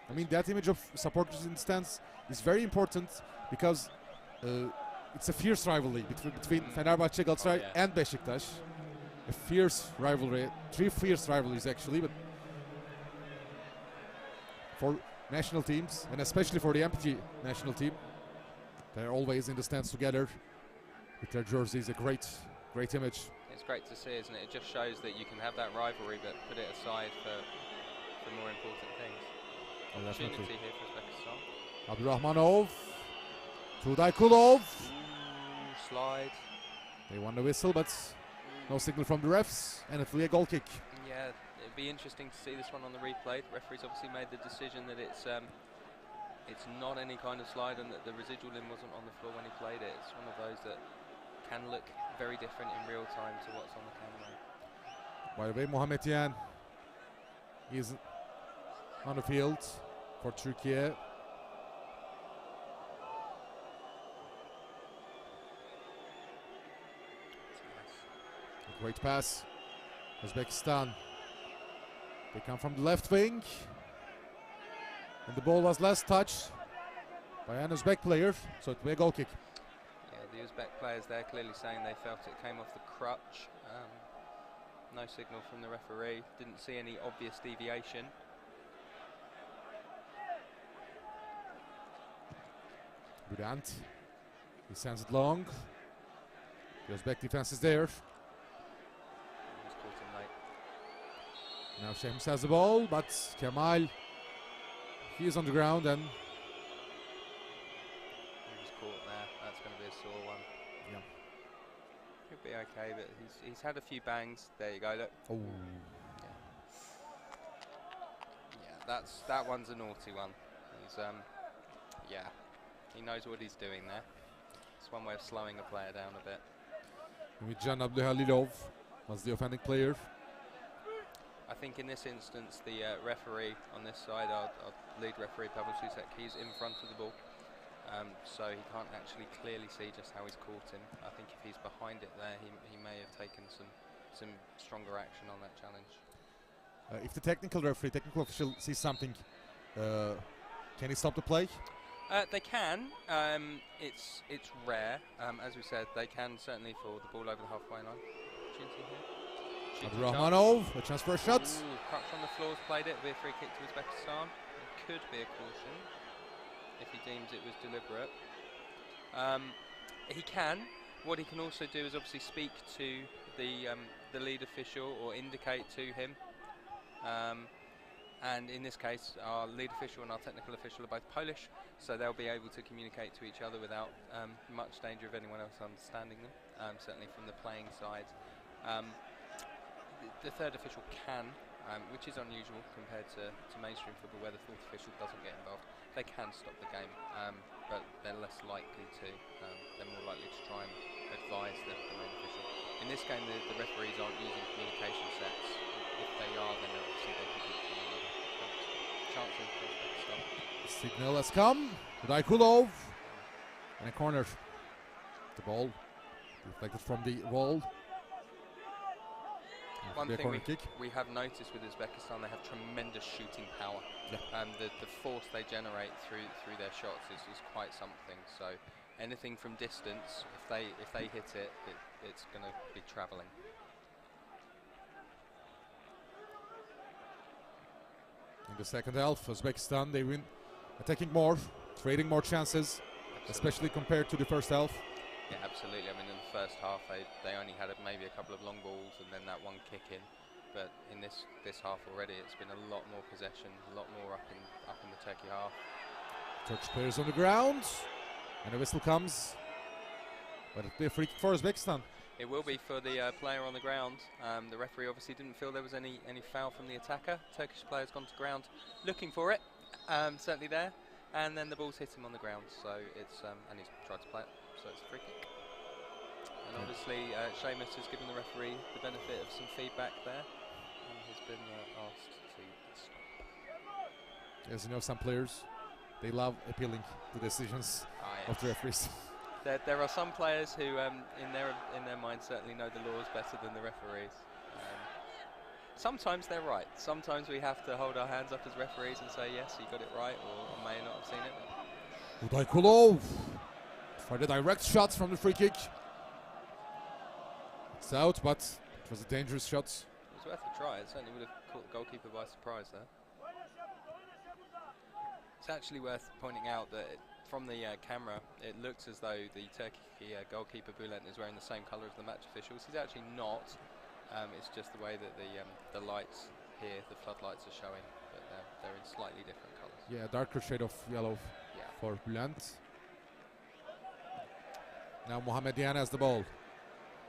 I mean, that image of supporters in the stands is very important because it's a fierce rivalry between Fenerbahçe, Galatasaray and Beşiktaş. A fierce rivalry, three fierce rivalries actually, but for national teams, and especially for the amputee national team, they're always in the stands together with their jerseys. A great image. It's great to see, isn't it? It just shows that you can have that rivalry, but put it aside for more important things. Oh, opportunity here for Uzbekistan. Abdurrahmanov, Tudaykulov. Slide. They won the whistle, but no signal from the refs, and it'll be a goal kick. Yeah, it'd be interesting to see this one on the replay. The referee's obviously made the decision that it's not any kind of slide and that the residual limb wasn't on the floor when he played it. It's one of those that can look very different in real time to what's on the camera. By the way, Muhammedian is on the field for Turkey. A great pass. Uzbekistan. They come from the left wing. And the ball was last touched by an Uzbek player, so it will be a goal kick. Yeah, the Uzbek players there clearly saying they felt it came off the crutch. No signal from the referee. Didn't see any obvious deviation. Bülent. He sends it long. The Uzbek defense is there. Now Shems has the ball, but Kemal, he is on the ground and he was caught there. That's going to be a sore one. Yeah. Could be okay, but he's had a few bangs. There you go. Look. Oh. Yeah, that one's a naughty one. He's yeah, he knows what he's doing there. It's one way of slowing a player down a bit. Can Abdülhalilov was the offending player. I think in this instance, the referee on this side, our lead referee, Pavel Susek, he's in front of the ball. So he can't actually clearly see just how he's caught him. I think if he's behind it there, he may have taken some stronger action on that challenge. If the technical official sees something, can he stop the play? They can. It's rare. As we said, they can certainly for the ball over the halfway line. Opportunity here. Abdurrahmanov, a chance for a shot. Crutch on the floor, played it. It'll be a free kick to Uzbekistan. It could be a caution if he deems it was deliberate. He can. What he can also do is obviously speak to the lead official or indicate to him. And in this case, our lead official and our technical official are both Polish, so they'll be able to communicate to each other without much danger of anyone else understanding them, certainly from the playing side. The third official can, which is unusual compared to mainstream football where the fourth official doesn't get involved. They can stop the game, but they're less likely to. They're more likely to try and advise the main official. In this game, the referees aren't using communication sets. If they are, then obviously they could be chance of stop. Signal has come. Tudaykulov. And a corner. The ball deflected from the wall. One thing we have noticed with Uzbekistan, they have tremendous shooting power. Yeah. The force they generate through their shots is quite something. So anything from distance, if they hit it, it's going to be travelling. In the second half, Uzbekistan, they win, attacking more, creating more chances, especially compared to the first half. Yeah, absolutely. I mean, in the first half, they only had maybe a couple of long balls and then that one kick in. But in this half already, it's been a lot more possession, a lot more up in the Turkey half. Turkish players on the ground. And a whistle comes. But it'll be a free kick for Uzbekistan. It will be for the player on the ground. The referee obviously didn't feel there was any foul from the attacker. Turkish player's gone to ground looking for it, certainly there, and then the ball's hit him on the ground. So it's and he's tried to play it, so it's a free kick. And obviously Seamus has given the referee the benefit of some feedback there, and has been asked to stop. As you know, some players, they love appealing to decisions of the referees. There are some players who, in their mind, certainly know the laws better than the referees. Sometimes they're right. Sometimes we have to hold our hands up as referees and say, yes, you got it right, or may not have seen it. Udaykulov for the direct shot from the free kick. It's out, but it was a dangerous shot. It was worth a try. It certainly would have caught the goalkeeper by surprise there. It's actually worth pointing out that from the camera, it looks as though the Turkey goalkeeper Bülent is wearing the same colour as the match officials. He's actually not. It's just the way that the lights here, the floodlights are showing, but they're in slightly different colours. Yeah, darker shade of yellow for Bülent. Now Mohamed Diana has the ball.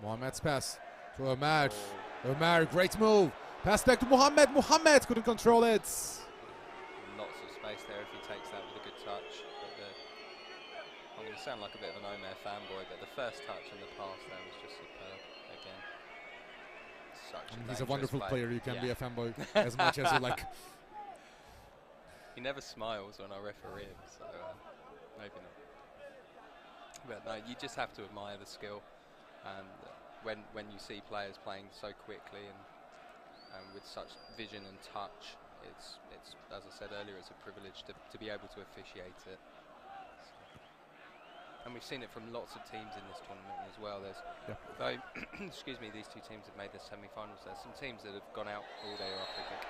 Mohamed's pass to Ömer. Ömer, great move. Pass back to Mohamed. Mohamed couldn't control it. Lots of space there if he takes that with a good touch. I'm going to sound like a bit of an Ömer fanboy, but the first touch and the pass there was just superb again. He's a wonderful player. You can be a fanboy as much as you like. He never smiles when I referee him, so maybe not. But no, you just have to admire the skill. And when you see players playing so quickly and with such vision and touch, it's as I said earlier, it's a privilege to be able to officiate it. And we've seen it from lots of teams in this tournament as well. Though, excuse me, these two teams have made the semi-finals. There's some teams that have gone out all day or cricket.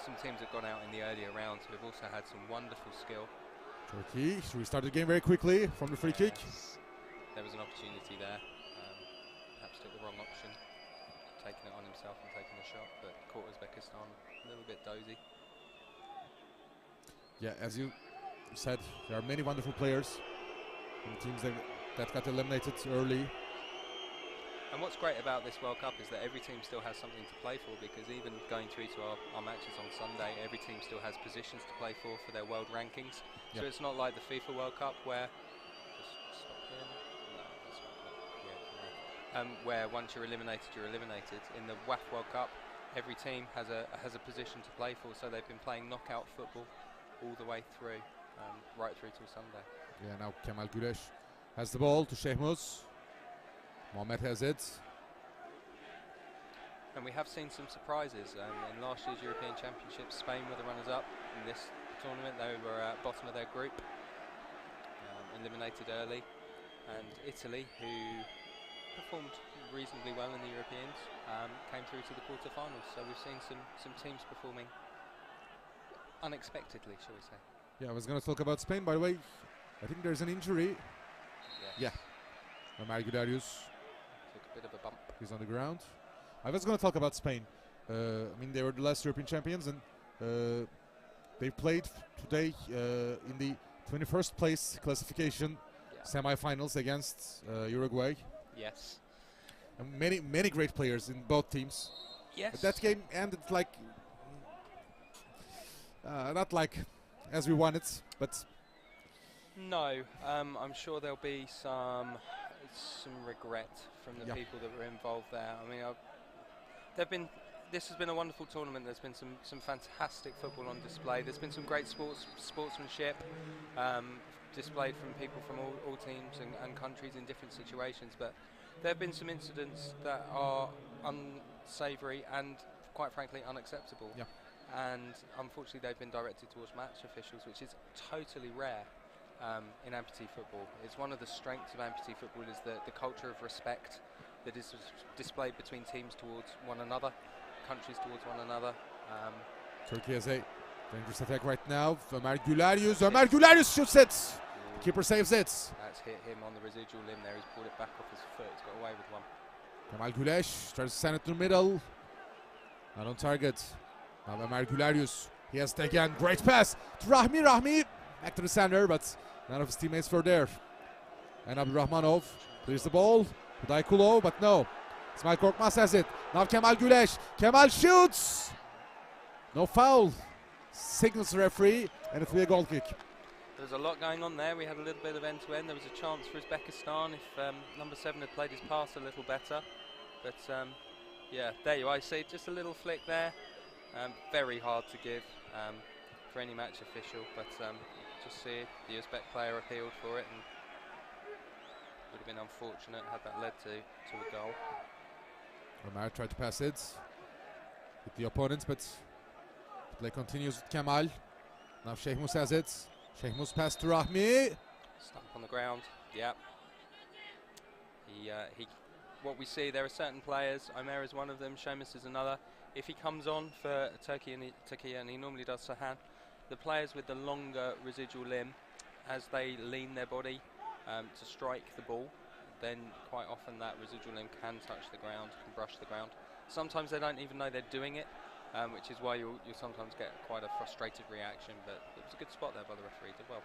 Some teams have gone out in the earlier rounds who have also had some wonderful skill. Turkey restart the game very quickly from the free kick. There was an opportunity there. Perhaps took the wrong option, taking it on himself and taking the shot, but caught Uzbekistan a little bit dozy. Yeah, as you said, there are many wonderful players. And teams that got eliminated early. And what's great about this World Cup is that every team still has something to play for, because even going through to our matches on Sunday, every team still has positions to play for their world rankings. So it's not like the FIFA World Cup where where once you're eliminated, you're eliminated. In the Waff World Cup, every team has a position to play for, so they've been playing knockout football all the way through, right through till Sunday. Yeah, now Kemal Güleş has the ball to Şehmuz. Mohamed has it. And we have seen some surprises. In last year's European Championships, Spain were the runners-up. In this tournament, they were at bottom of their group, eliminated early. And Italy, who performed reasonably well in the Europeans, came through to the quarterfinals. So we've seen some teams performing unexpectedly, shall we say. Yeah, I was going to talk about Spain, by the way. I think there's an injury. Yes. Yeah. Ömer Güleryüz. Took a bit of a bump. He's on the ground. I was going to talk about Spain. I mean, they were the last European champions, and they played today in the 21st place classification semi-finals against Uruguay. Yes. And many great players in both teams. Yes. But that game ended like not like as we wanted, but no. I'm sure there'll be some regret from the people that were involved there. I mean, this has been a wonderful tournament. There's been some fantastic football on display. There's been some great sportsmanship displayed from people from all teams and countries in different situations. But there have been some incidents that are unsavoury and, quite frankly, unacceptable. Yeah. And unfortunately, they've been directed towards match officials, which is totally rare in amputee football. It's one of the strengths of amputee football is the culture of respect that is displayed between teams towards one another, countries towards one another. Turkey has a dangerous attack right now. Ömer Güleryüz. Ömer Güleryüz shoots it. The keeper saves it. That's hit him on the residual limb there. He's pulled it back off his foot. He's got away with one. Kemal Güleş tries to send it to the middle. Not on target. Now Ömer Güleryüz. He has it again. Great pass to Rahmi. Rahmi Back to the center, but none of his teammates were there. And Abdurrahmanov clears the ball. Hudaykulov, but no. İsmail Korkmaz has it. Now Kemal Güleş. Kemal shoots. No foul. Signals the referee, and it will be a goal kick. There's a lot going on there. We had a little bit of end-to-end. There was a chance for Uzbekistan if number 7 had played his pass a little better. But yeah, there you are. See, just a little flick there. Very hard to give for any match official, but just see the Uzbek player appealed for it, and would have been unfortunate had that led to a goal. Ömer tried to pass it with the opponents, but the play continues with Kemal. Now Şehmus has it. Şehmus pass to Rahmi. Stump on the ground. Yeah. What we see, there are certain players. Ömer is one of them. Şehmus is another. If he comes on for Turkey and he normally does Sahan, the players with the longer residual limb, as they lean their body to strike the ball, then quite often that residual limb can touch the ground, can brush the ground. Sometimes they don't even know they're doing it, which is why you'll sometimes get quite a frustrated reaction, but it was a good spot there by the referee, did well.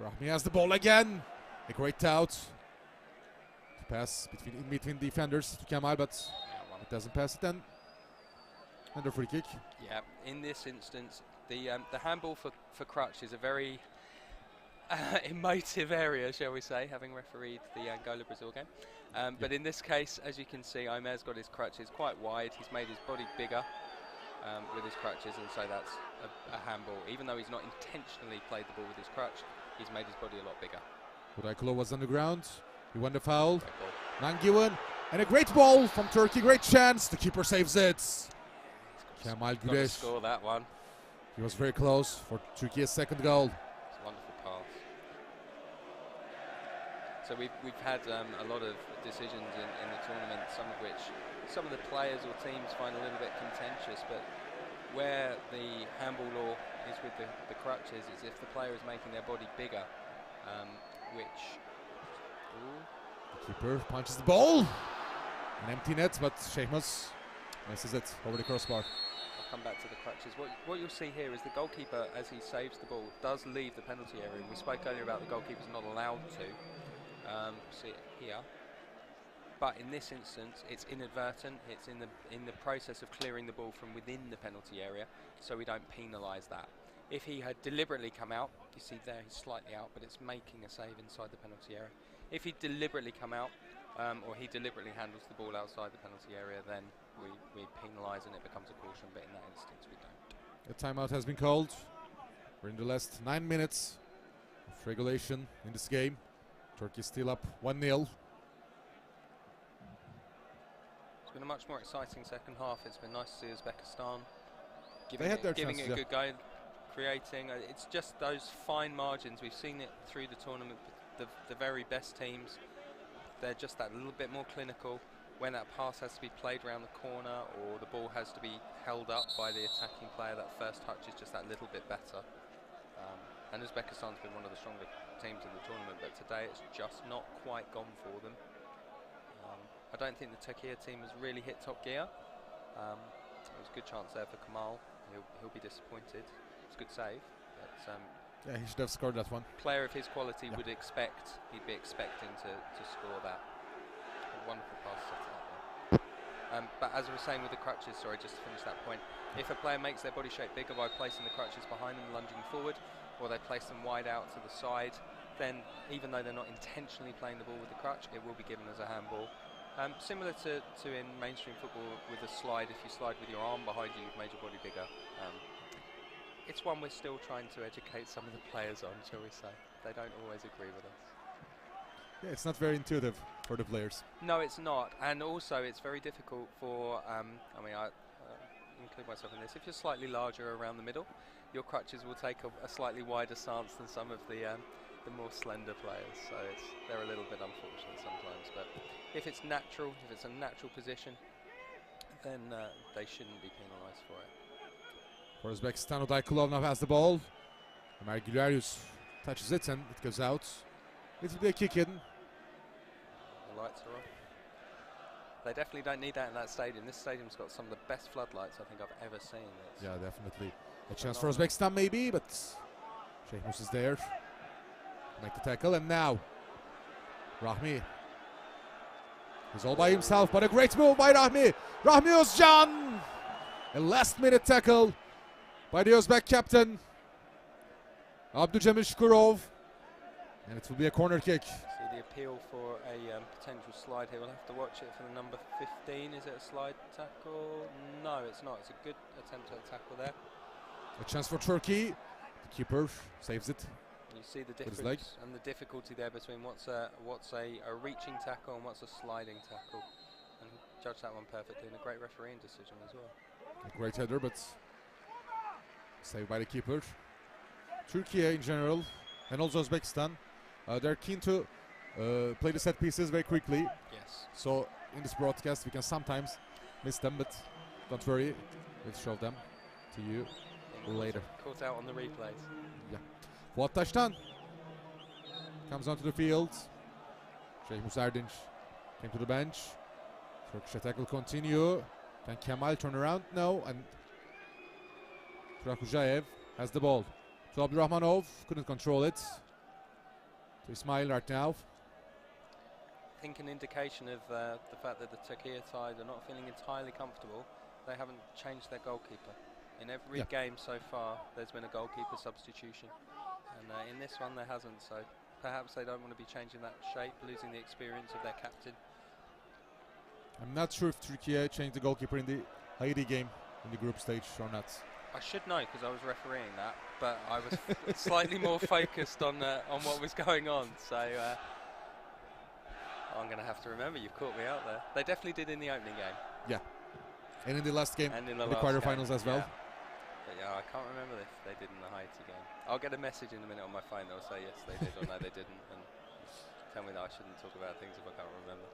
Rahmi has the ball again. A great out. Pass in between defenders to Kemal, but it doesn't pass it then. And a free kick. Yeah, in this instance, the handball for Crutch is a very emotive area, shall we say, having refereed the Angola-Brazil game. But in this case, as you can see, Ömer's got his crutches quite wide. He's made his body bigger with his crutches, and so that's a handball. Even though he's not intentionally played the ball with his crutch, he's made his body a lot bigger. Hudaykulov was on the ground. He won the foul. None given. And a great ball from Turkey. Great chance. The keeper saves it. Kemal Güleş. Score that one. He was very close for Turkey's second goal. It's a wonderful pass. So we've had a lot of decisions in the tournament, some of the players or teams find a little bit contentious, but where the handball law is with the crutches is if the player is making their body bigger, which... The keeper punches the ball. An empty net, but Şehmus misses it over the crossbar. I'll come back to the crutches. What you'll see here is the goalkeeper, as he saves the ball, does leave the penalty area. We spoke earlier about the goalkeeper's not allowed to. See it here. But in this instance, it's inadvertent. It's in the process of clearing the ball from within the penalty area, so we don't penalise that. If he had deliberately come out, you see there he's slightly out, but it's making a save inside the penalty area. If he deliberately come out, or he deliberately handles the ball outside the penalty area, then we penalise and it becomes a caution, but in that instance we don't. A timeout has been called. We're in the last 9 minutes of regulation in this game. Turkey still up 1-0. It's been a much more exciting second half. It's been nice to see Uzbekistan giving it a good go, creating. It's just those fine margins. We've seen it through the tournament. The very best teams, they're just that little bit more clinical. When that pass has to be played around the corner or the ball has to be held up by the attacking player, that first touch is just that little bit better. And Uzbekistan's been one of the stronger teams in the tournament, but today it's just not quite gone for them. I don't think the Turkey team has really hit top gear. There was a good chance there for Kemal. He'll be disappointed. It's a good save, but yeah, he should have scored that one. Player of his quality would be expecting to score that. A wonderful pass set up there. But as I was saying with the crutches, sorry, just to finish that point, if a player makes their body shape bigger by placing the crutches behind them, lunging forward, or they place them wide out to the side, then even though they're not intentionally playing the ball with the crutch, it will be given as a handball. Similar to in mainstream football with a slide, if you slide with your arm behind you, you've made your body bigger. It's one we're still trying to educate some of the players on, shall we say. They don't always agree with us. Yeah, it's not very intuitive for the players. No, it's not. And also, it's very difficult for, I include myself in this, if you're slightly larger around the middle, your crutches will take a slightly wider stance than some of the more slender players. So they're a little bit unfortunate sometimes. But if it's natural, if it's a natural position, then they shouldn't be penalised for it. For Uzbekistan, Hudaykulov now has the ball. Ömer Güleş touches it and it goes out. It will be a kick in. The lights are on. They definitely don't need that in that stadium. This stadium's got some of the best floodlights I think I've ever seen. Yeah, definitely. A chance for Uzbekistan maybe, but Sheikh is there. Make the tackle, and now Rahmi. He's all by himself, but a great move by Rahmi. Rahmi Özcan. A last-minute tackle by the Uzbek captain, Abdülcemil Shukurov. And it will be a corner kick. See the appeal for a potential slide here. We'll have to watch it for the number 15. Is it a slide tackle? No, it's not. It's a good attempt at a tackle there. A chance for Turkey. The keeper saves it. You see the difference and the difficulty there between what's a reaching tackle and what's a sliding tackle. And he judged that one perfectly, and a great refereeing decision as well. A great header, but saved by the keeper. Turkey in general, and also Uzbekistan, they're keen to play the set pieces very quickly. Yes. So in this broadcast we can sometimes miss them, but don't worry, we'll show them to you later. Caught out on the replays. Yeah. Fuat Taştan comes onto the field. Sheikh Musardinç came to the bench. Turkish attack will continue. Can Kemal turn around? No. And Turakujayev has the ball. To Abdurrahmanov, couldn't control it. To Ismail right now. I think an indication of the fact that the Turkey side are not feeling entirely comfortable. They haven't changed their goalkeeper. In every game so far, there's been a goalkeeper substitution. And in this one, there hasn't. So perhaps they don't want to be changing that shape, losing the experience of their captain. I'm not sure if Turkey changed the goalkeeper in the Haiti game in the group stage or not. I should know because I was refereeing that, but I was slightly more focused on what was going on. So I'm going to have to remember. You've caught me out there. They definitely did in the opening game. Yeah. And in the last game, and in the quarterfinals as well. But yeah, I can't remember if they did in the Haiti game. I'll get a message in a minute on my phone that will say yes they did or no they didn't, and tell me that I shouldn't talk about things if I can't remember.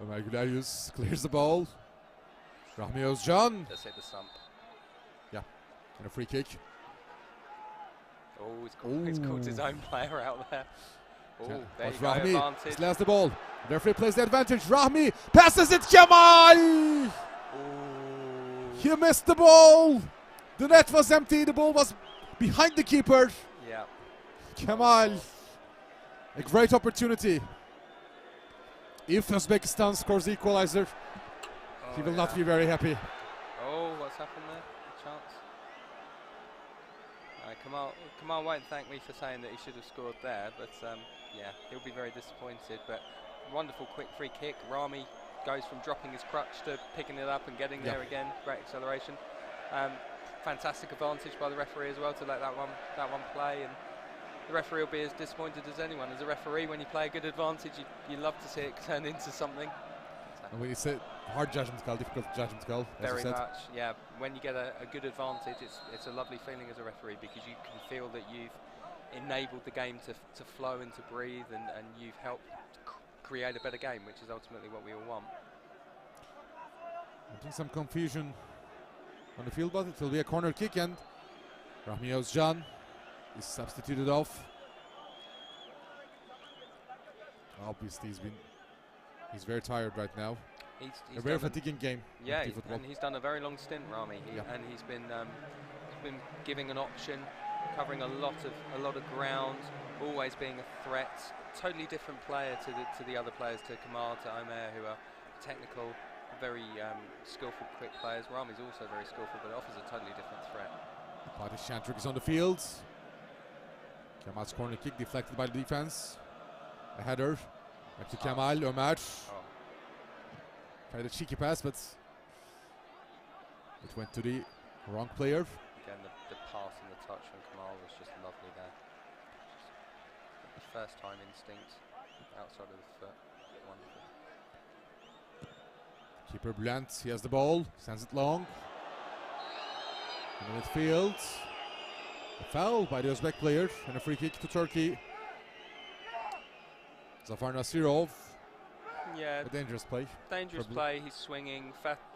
Ömer Güleryüz clears the ball. Rahmi Özcan. Just hit the stump. Yeah, and a free kick. Oh, he's caught his own player out there. Oh, there you go, Rahmi advantage. still has the ball. The referee plays the advantage. Rahmi passes it. Kemal! He missed the ball. The net was empty. The ball was behind the keeper. Yeah. Kemal. A great opportunity. If Uzbekistan scores the equalizer, he will not be very happy. Oh, what's happened there? A chance. Kamal won't thank me for saying that he should have scored there, but yeah, he'll be very disappointed. But wonderful quick free kick. Rahmi goes from dropping his crutch to picking it up and getting there again. Great acceleration. Fantastic advantage by the referee as well to let that one play, and the referee will be as disappointed as anyone. As a referee, when you play a good advantage, you love to see it turn into something. And when you say hard judgment call, difficult judgment call, as very you said. much, yeah. When you get a good advantage, it's a lovely feeling as a referee because you can feel that you've enabled the game to flow and to breathe, and you've helped create a better game, which is ultimately what we all want. I think some confusion on the field, but it will be a corner kick, and Rahmi Özcan is substituted off. Obviously, he's very tired right now. He's a very fatiguing game. Yeah, and he's done a very long stint, Rahmi, and he's been giving an option, covering a lot of ground, always being a threat. Totally different player to the other players, to Kamal, to Omer, who are technical, very skillful, quick players. Rahmi's also very skillful, but offers a totally different threat. Fatih Şentürk is on the field. Kemal's corner kick deflected by the defense. A header. Back to Kemal, Ömer. Tried a cheeky pass, but it went to the wrong player. Again, the pass and the touch from Kemal was just lovely there. The first time instinct outside of the foot. Wonderful. Keeper Bülent, he has the ball, sends it long. In the midfield. A foul by the Uzbek player and a free kick to Turkey. Zafar Nasirov. Yeah, a dangerous play. Dangerous play, he's swinging.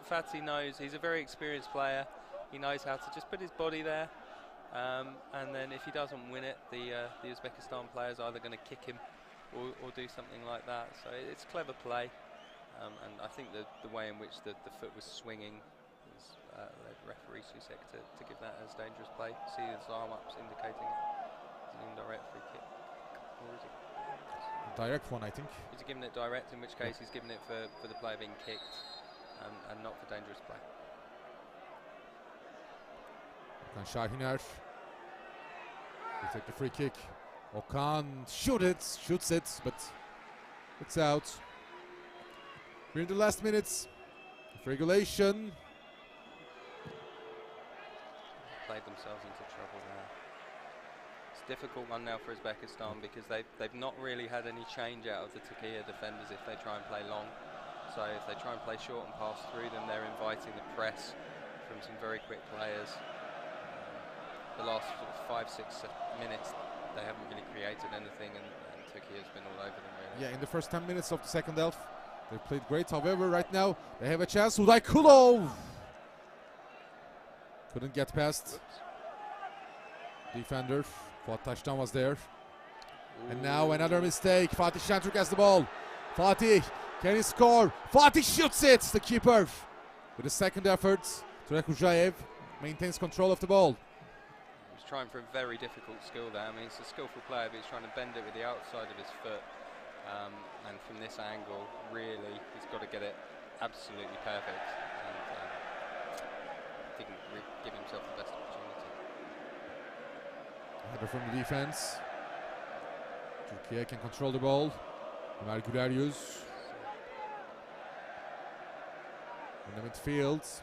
Fatih knows, he's a very experienced player. He knows how to just put his body there. And then if he doesn't win it, the Uzbekistan player's either going to kick him or do something like that. So it's clever play. And I think the way in which the foot was swinging led referee Susek to give that as dangerous play. See his arm ups indicating it. He's Direct one, I think. He's given it direct, in which case he's given it for the player being kicked and not for dangerous play. Okan Şahiner will take the free kick. Okan shoots it, but it's out. We're in the last minutes of regulation. Played themselves into trouble there. It's a difficult one now for Uzbekistan because they've not really had any change out of the Turkey defenders if they try and play long. So if they try and play short and pass through them, they're inviting the press from some very quick players. The last sort of 5-6 minutes, they haven't really created anything, and Turkey has been all over them really. Yeah, in the first 10 minutes of the second half, they played great. However, right now they have a chance. Udaykulov couldn't get past. Defender Fuat Taştan was there. Ooh. And now another mistake. Fatih Şentürk has the ball. Fatih, can he score? Fatih shoots it. The keeper with a second effort. Turek Ujayev maintains control of the ball. He's trying for a very difficult skill there. I mean, he's a skillful player, but he's trying to bend it with the outside of his foot. And from this angle, really, he's got to get it absolutely perfect. And didn't give himself the best opportunity. Header from the defense. Türkiye can control the ball. Ömer Güleryüz in the midfield.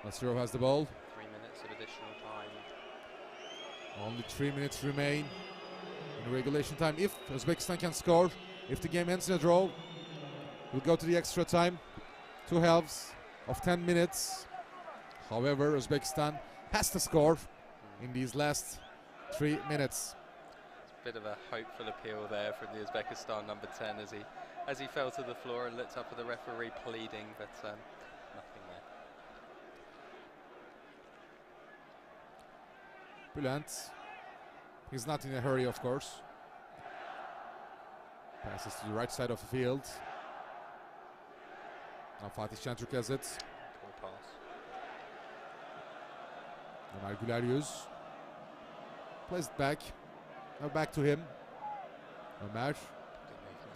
Nasirov has the ball. 3 minutes of additional time. Only 3 minutes remain in regulation time. If Uzbekistan can score, if the game ends in a draw, we'll go to the extra time. 2 halves of 10 minutes. However, Uzbekistan has to score in these last 3 minutes. It's a bit of a hopeful appeal there from the Uzbekistan number 10 as he fell to the floor and looked up at the referee pleading, but nothing there. Bülent, he's not in a hurry, of course. Passes to the right side of the field. Now Fatih Şentürk has it. Poor pass. Ömer Güleryüz plays it back. Now back to him. Ömer.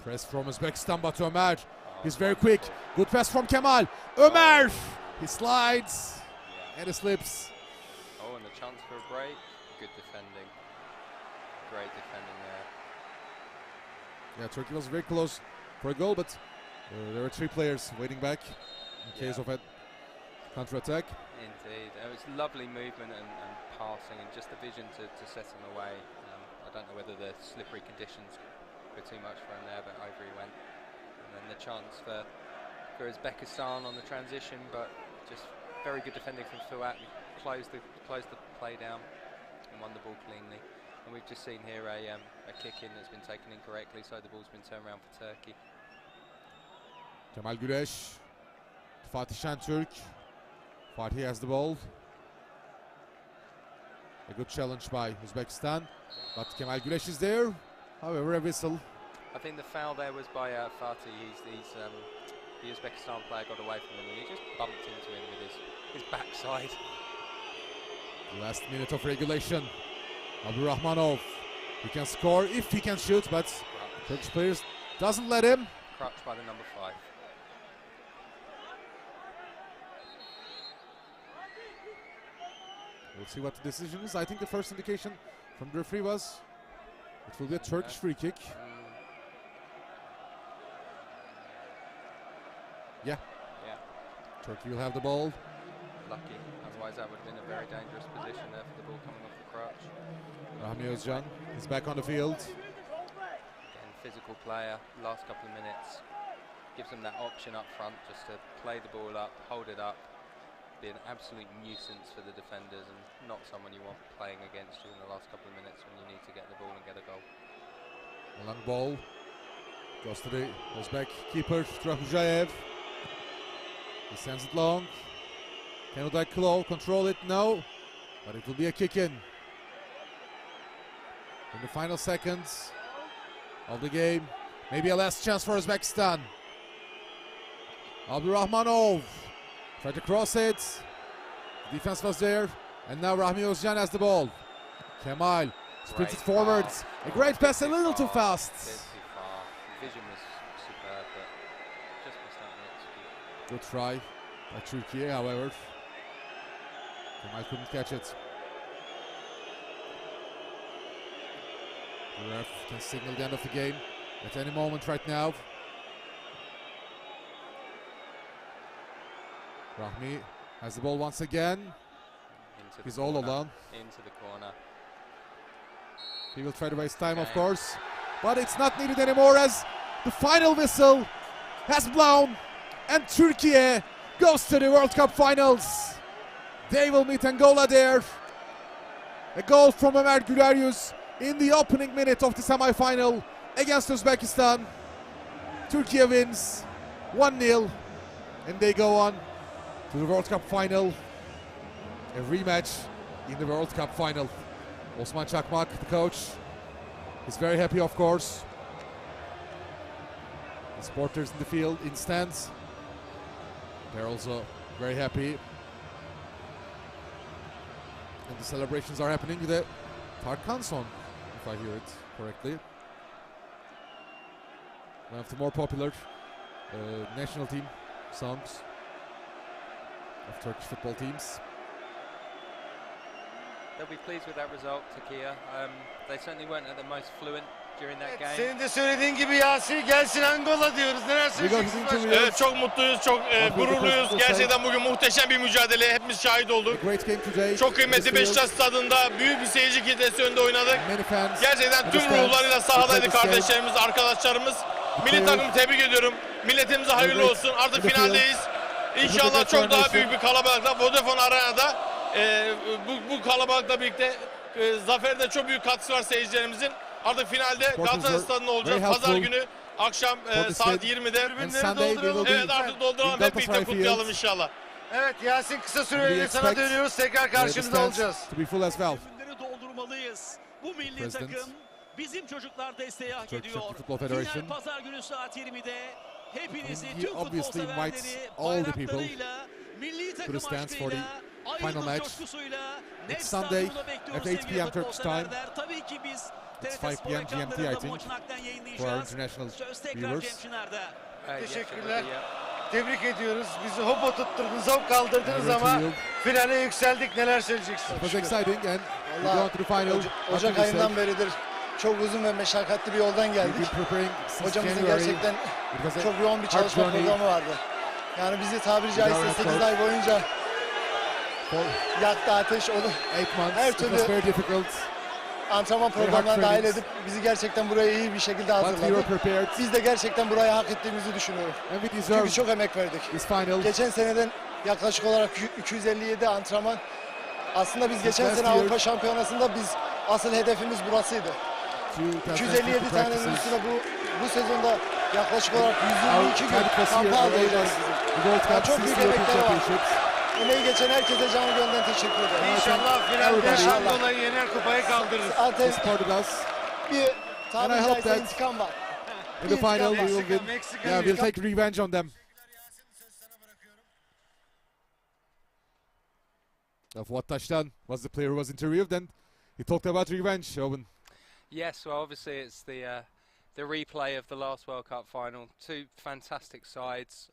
Press from Uzbekistan, but Ömer, he's very quick. Good pass from Kemal. Ömer, he slides and he slips. Oh, and a chance for a break. Good defending. Great defending there. Yeah, Turkey was very close for a goal, but there were 3 players waiting back in case of a counter-attack. Indeed. It was lovely movement and passing and just the vision to set him away. I don't know whether the slippery conditions were too much for him there, but over he went. And then the chance for Uzbekistan on the transition, but just very good defending from Fuat. He closed the play down and won the ball cleanly. And we've just seen here a kick in that's been taken incorrectly, so the ball's been turned around for Turkey. Kemal Güreş, Fatih Şentürk. Fatih has the ball. A good challenge by Uzbekistan, but Kemal Güreş is there. However, a whistle. I think the foul there was by Fatih. The Uzbekistan player got away from him and he just bumped into him with his backside. Last minute of regulation. Abdurrahmanov, he can score if he can shoot, but Turkish players doesn't let him. Crutched by the number 5. We'll see what the decision is. I think the first indication from the referee was it will be a Turkish free kick. Yeah. Turkey will have the ball. Lucky, otherwise that would have been a very dangerous position there for the ball coming off the crutch. Rahmi Özcan is back on the field. Again, physical player, last couple of minutes. Gives them that option up front just to play the ball up, hold it up. Be an absolute nuisance for the defenders and not someone you want playing against you in the last couple of minutes when you need to get the ball and get a goal. A long ball goes to the Uzbek keeper Turek Ujayev. He sends it long. Can Udaykulov control it? No, but it will be a kick in the final seconds of the game. Maybe a last chance for Uzbekistan. Abdurrahmanov tried to cross it. The defense was there. And now Rahmi Özcan has the ball. Kemal sprints it forwards. A great pass, a little too fast. vision was superb, but just missed out on the execute. Good try by Türki, however. Kemal couldn't catch it. The ref can signal the end of the game at any moment right now. Rahmi has the ball once again. He's all alone. Into the corner. He will try to waste time, of course. But it's not needed anymore as the final whistle has blown. And Turkey goes to the World Cup finals. They will meet Angola there. A goal from Ömer Güleryüz in the opening minute of the semi-final against Uzbekistan. Turkey wins 1-0 and they go on to the World Cup final. A rematch in the World Cup final. Osman Çakmak, the coach, is very happy, of course. The supporters in the field, in stands, they're also very happy. And the celebrations are happening with the Tarkan song, if I hear it correctly. One of the more popular national team songs of Turkish football teams. They'll be pleased with that result, Turkey. They certainly weren't at the most fluent during that game. Senin de söylediğin gibi Yasin, gelsin Angola diyoruz. Neler söyleyeceksiniz başkanım? Evet, çok mutluyuz, çok gururluyuz. Gerçekten bugün muhteşem bir mücadeleye hepimiz şahit olduk. Çok kıymetli Beşiktaş stadında büyük bir seyirci kitlesi önünde oynadık. Gerçekten tüm ruhlarıyla sahadaydı kardeşlerimiz, arkadaşlarımız. Milli takımı tebrik ediyorum. Milletimize hayırlı olsun. Artık finaldeyiz. İnşallah çok daha büyük bir kalabalıkla Vodafone Arena'da bu kalabalıkla birlikte zaferde çok büyük katkısı var seyircilerimizin. Artık finalde Galatasaray Stadı'nda olacağız. Pazar günü akşam saat 20'de. Evet, artık dolduralım, hep birlikte kutlayalım inşallah. Evet Yasin, kısa süreliğine sana dönüyoruz. Tekrar karşınızda olacağız. Tribünleri doldurmalıyız. Bu milli takım bizim çocuklar desteği hak ediyor. Final pazar günü saat 20'de hepinizi, tüm futbol severleri bayraklarıyla, milli takım aşkıyla, ayrılık coşkusuyla net stadyumda bekliyoruz sevgili futbol severler. Tabii ki biz TRT Spor ekranlarında bu maçın naklen yayınlayacağız. Söz tekrar Cem Çınar'da. Teşekkürler. Tebrik ediyoruz. Bizi hop oturtturdunuz, hop kaldırdınız ama finale yükseldik. Neler söyleyeceksiniz? Ocak ayından beridir çok uzun ve meşakkatli bir yoldan geldik. Hocamızın gerçekten çok yoğun bir çalışma programı vardı. Yani bizi tabiri caizse 8 ay boyunca yaktı ateş, onu her türlü antrenman programına dahil edip bizi gerçekten buraya iyi bir şekilde hazırladı. Biz de gerçekten buraya hak ettiğimizi düşünüyorum. Çünkü çok emek verdik. Geçen seneden yaklaşık olarak 257 antrenman. Aslında biz geçen sene Avrupa Şampiyonası'nda asıl hedefimiz burasıydı. 257 tanenin üstüne bu sezonda yaklaşık olarak 122 gün kampı alacağız. Yani çok büyük emekler var. Emeği geçen herkese canı gönülden teşekkür ederim. İnşallah finalde Angola'yı yener, kupayı kaldırırız. Zaten bir tabiri caizse intikam var. In the final, we will win. Yeah, we'll take revenge on them. Of what Taştan was the player who was interviewed, and he talked about revenge, Owen. Yes, well, obviously it's the replay of the last World Cup final. Two fantastic sides.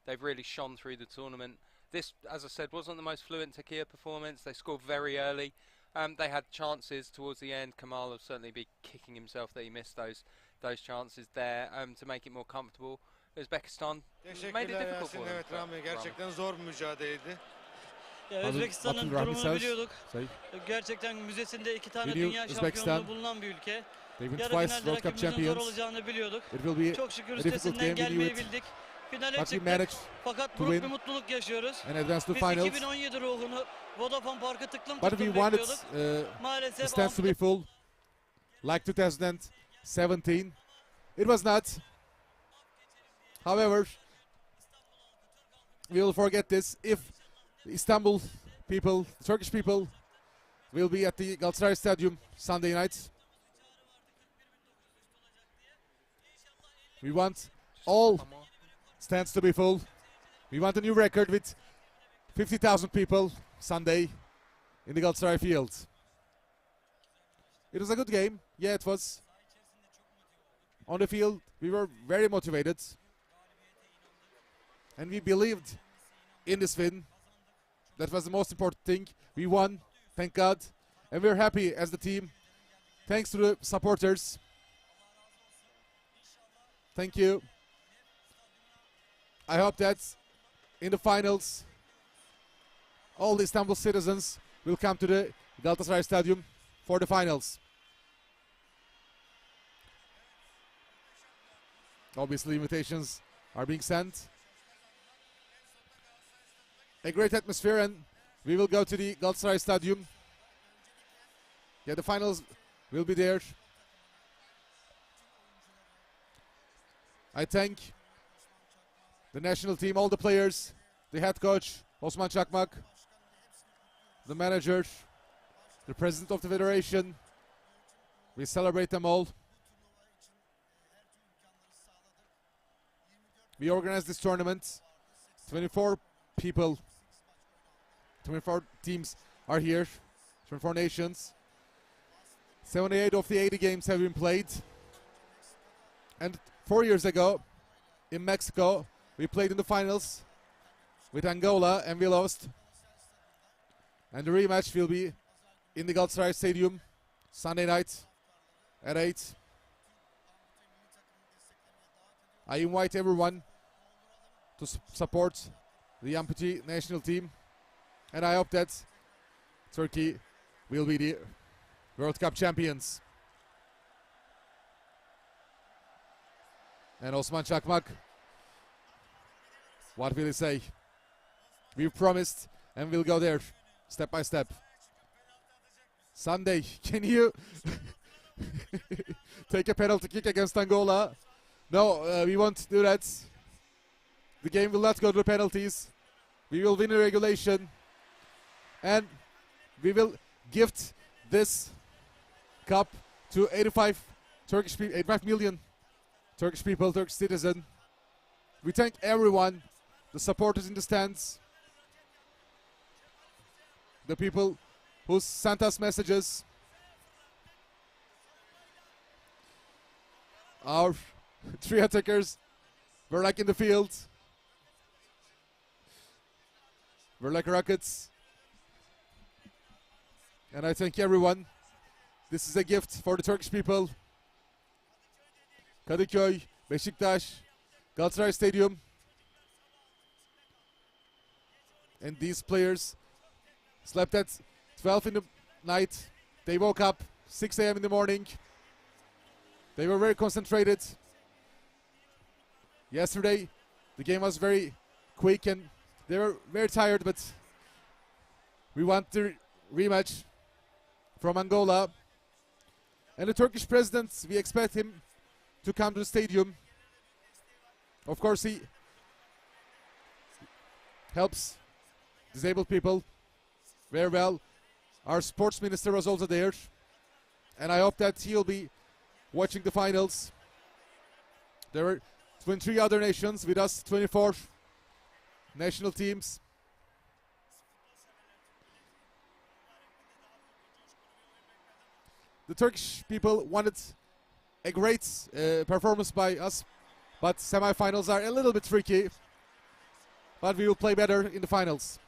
They've really shone through the tournament. This, as I said, wasn't the most fluent Turkey performance. They scored very early. They had chances towards the end. Kemal will certainly be kicking himself that he missed those chances there to make it more comfortable. Uzbekistan made it difficult for them. Evet Rami, gerçekten zor bir mücadeleydi. Ya Özbekistan'ın durumunu biliyorduk. Gerçekten müzesinde 2 tane dünya şampiyonluğu bulunan bir ülke. Yarı finalde rakibimizin zor olacağını biliyorduk. Çok şükür üstesinden gelmeyi bildik. Finale çıktık. Fakat büyük bir mutluluk yaşıyoruz. Biz 2017 ruhunu Vodafone Park'ı tıklım tıklım bekliyorduk. Maalesef the stands to be full, like 2017. It was not. However, we will forget this if Istanbul people, the Turkish people, will be at the Galatasaray Stadium Sunday night. We want all stands to be full. We want a new record with 50,000 people Sunday in the Galatasaray field. It was a good game. Yeah, it was. on the field, we were very motivated. And we believed in this win. That was the most important thing. We won, thank God. And we're happy as the team. Thanks to the supporters. Thank you. I hope that in the finals, all the Istanbul citizens will come to the Galatasaray Stadium for the finals. Obviously, invitations are being sent. A great atmosphere, and we will go to the Galatasaray Stadium. Yeah, the finals will be there. I thank the national team, all the players, the head coach, Osman Çakmak, the manager, the president of the federation. We celebrate them all. We organized this tournament. 24 people, 24 teams are here, 24 nations. 78 of the 80 games have been played. And 4 years ago, in Mexico, we played in the finals with Angola and we lost. And the rematch will be in the Galatasaray Stadium Sunday night at 8. I invite everyone to support the amputee national team, and I hope that Turkey will be the World Cup champions. And Osman Çakmak, what will he say? We've promised and we'll go there step by step. Sunday, can you take a penalty kick against Angola? No, we won't do that. The game will not go to the penalties. We will win in regulation. And we will gift this cup to 85 million Turkish people, Turkish citizens. We thank everyone, the supporters in the stands, the people who sent us messages, our 3 attackers were like in the field. We're like rockets. And I thank everyone. This is a gift for the Turkish people. Kadıköy, Beşiktaş, Galatasaray Stadium. And these players slept at 12 in the night. They woke up 6 a.m. in the morning. They were very concentrated. Yesterday, the game was very quick and they were very tired, but we want the rematch from Angola. And the Turkish president, we expect him to come to the stadium. Of course, he helps disabled people very well. Our sports minister was also there. And I hope that he'll be watching the finals. There were 23 other nations, with us 24 national teams. The Turkish people wanted a great performance by us, but semi-finals are a little bit tricky. But we will play better in the finals.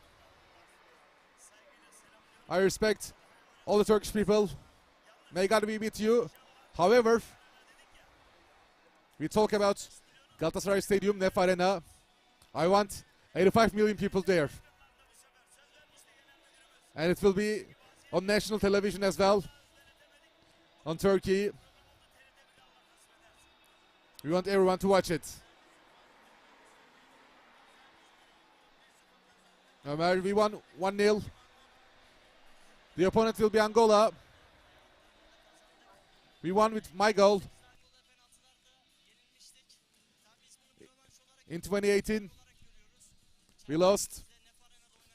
I respect all the Turkish people. May God be with you. However, we talk about Galatasaray Stadium, Nef Arena. I want 85 million people there. And it will be on national television as well. On Turkey. We want everyone to watch it. Ömer, we won 1-0. The opponent will be Angola. We won with my goal. In 2018, we lost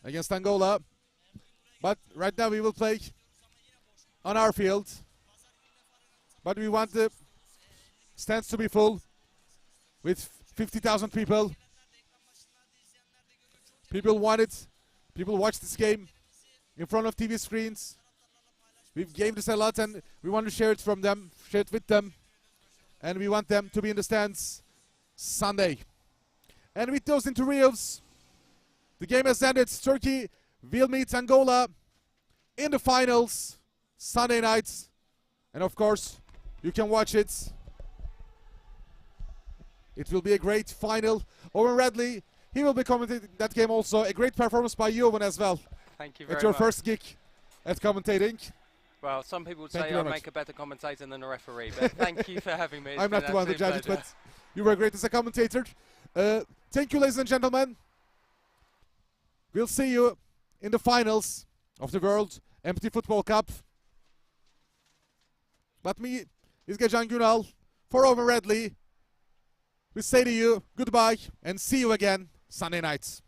against Angola. But right now we will play on our field. But we want the stands to be full with 50,000 people. People want it. People watch this game in front of TV screens. We've gave this a lot and we want to share it from them, share it with them. and we want them to be in the stands Sunday. And with those interviews, the game has ended. Turkey will meet Angola in the finals Sunday night. And of course, you can watch it. It will be a great final. Owen Radley, he will be commentating that game also. A great performance by you, Owen, as well. Thank you very much. At your first gig at commentating. Well, some people would say I make a better commentator than a referee, but thank you for having me. I'm not the one of the judges, but you were great as a commentator. Thank you, ladies and gentlemen. We'll see you in the finals of the World Empty Football Cup. But me, İzgecan Günal, for Owen Radley, we say to you goodbye and see you again Sunday night.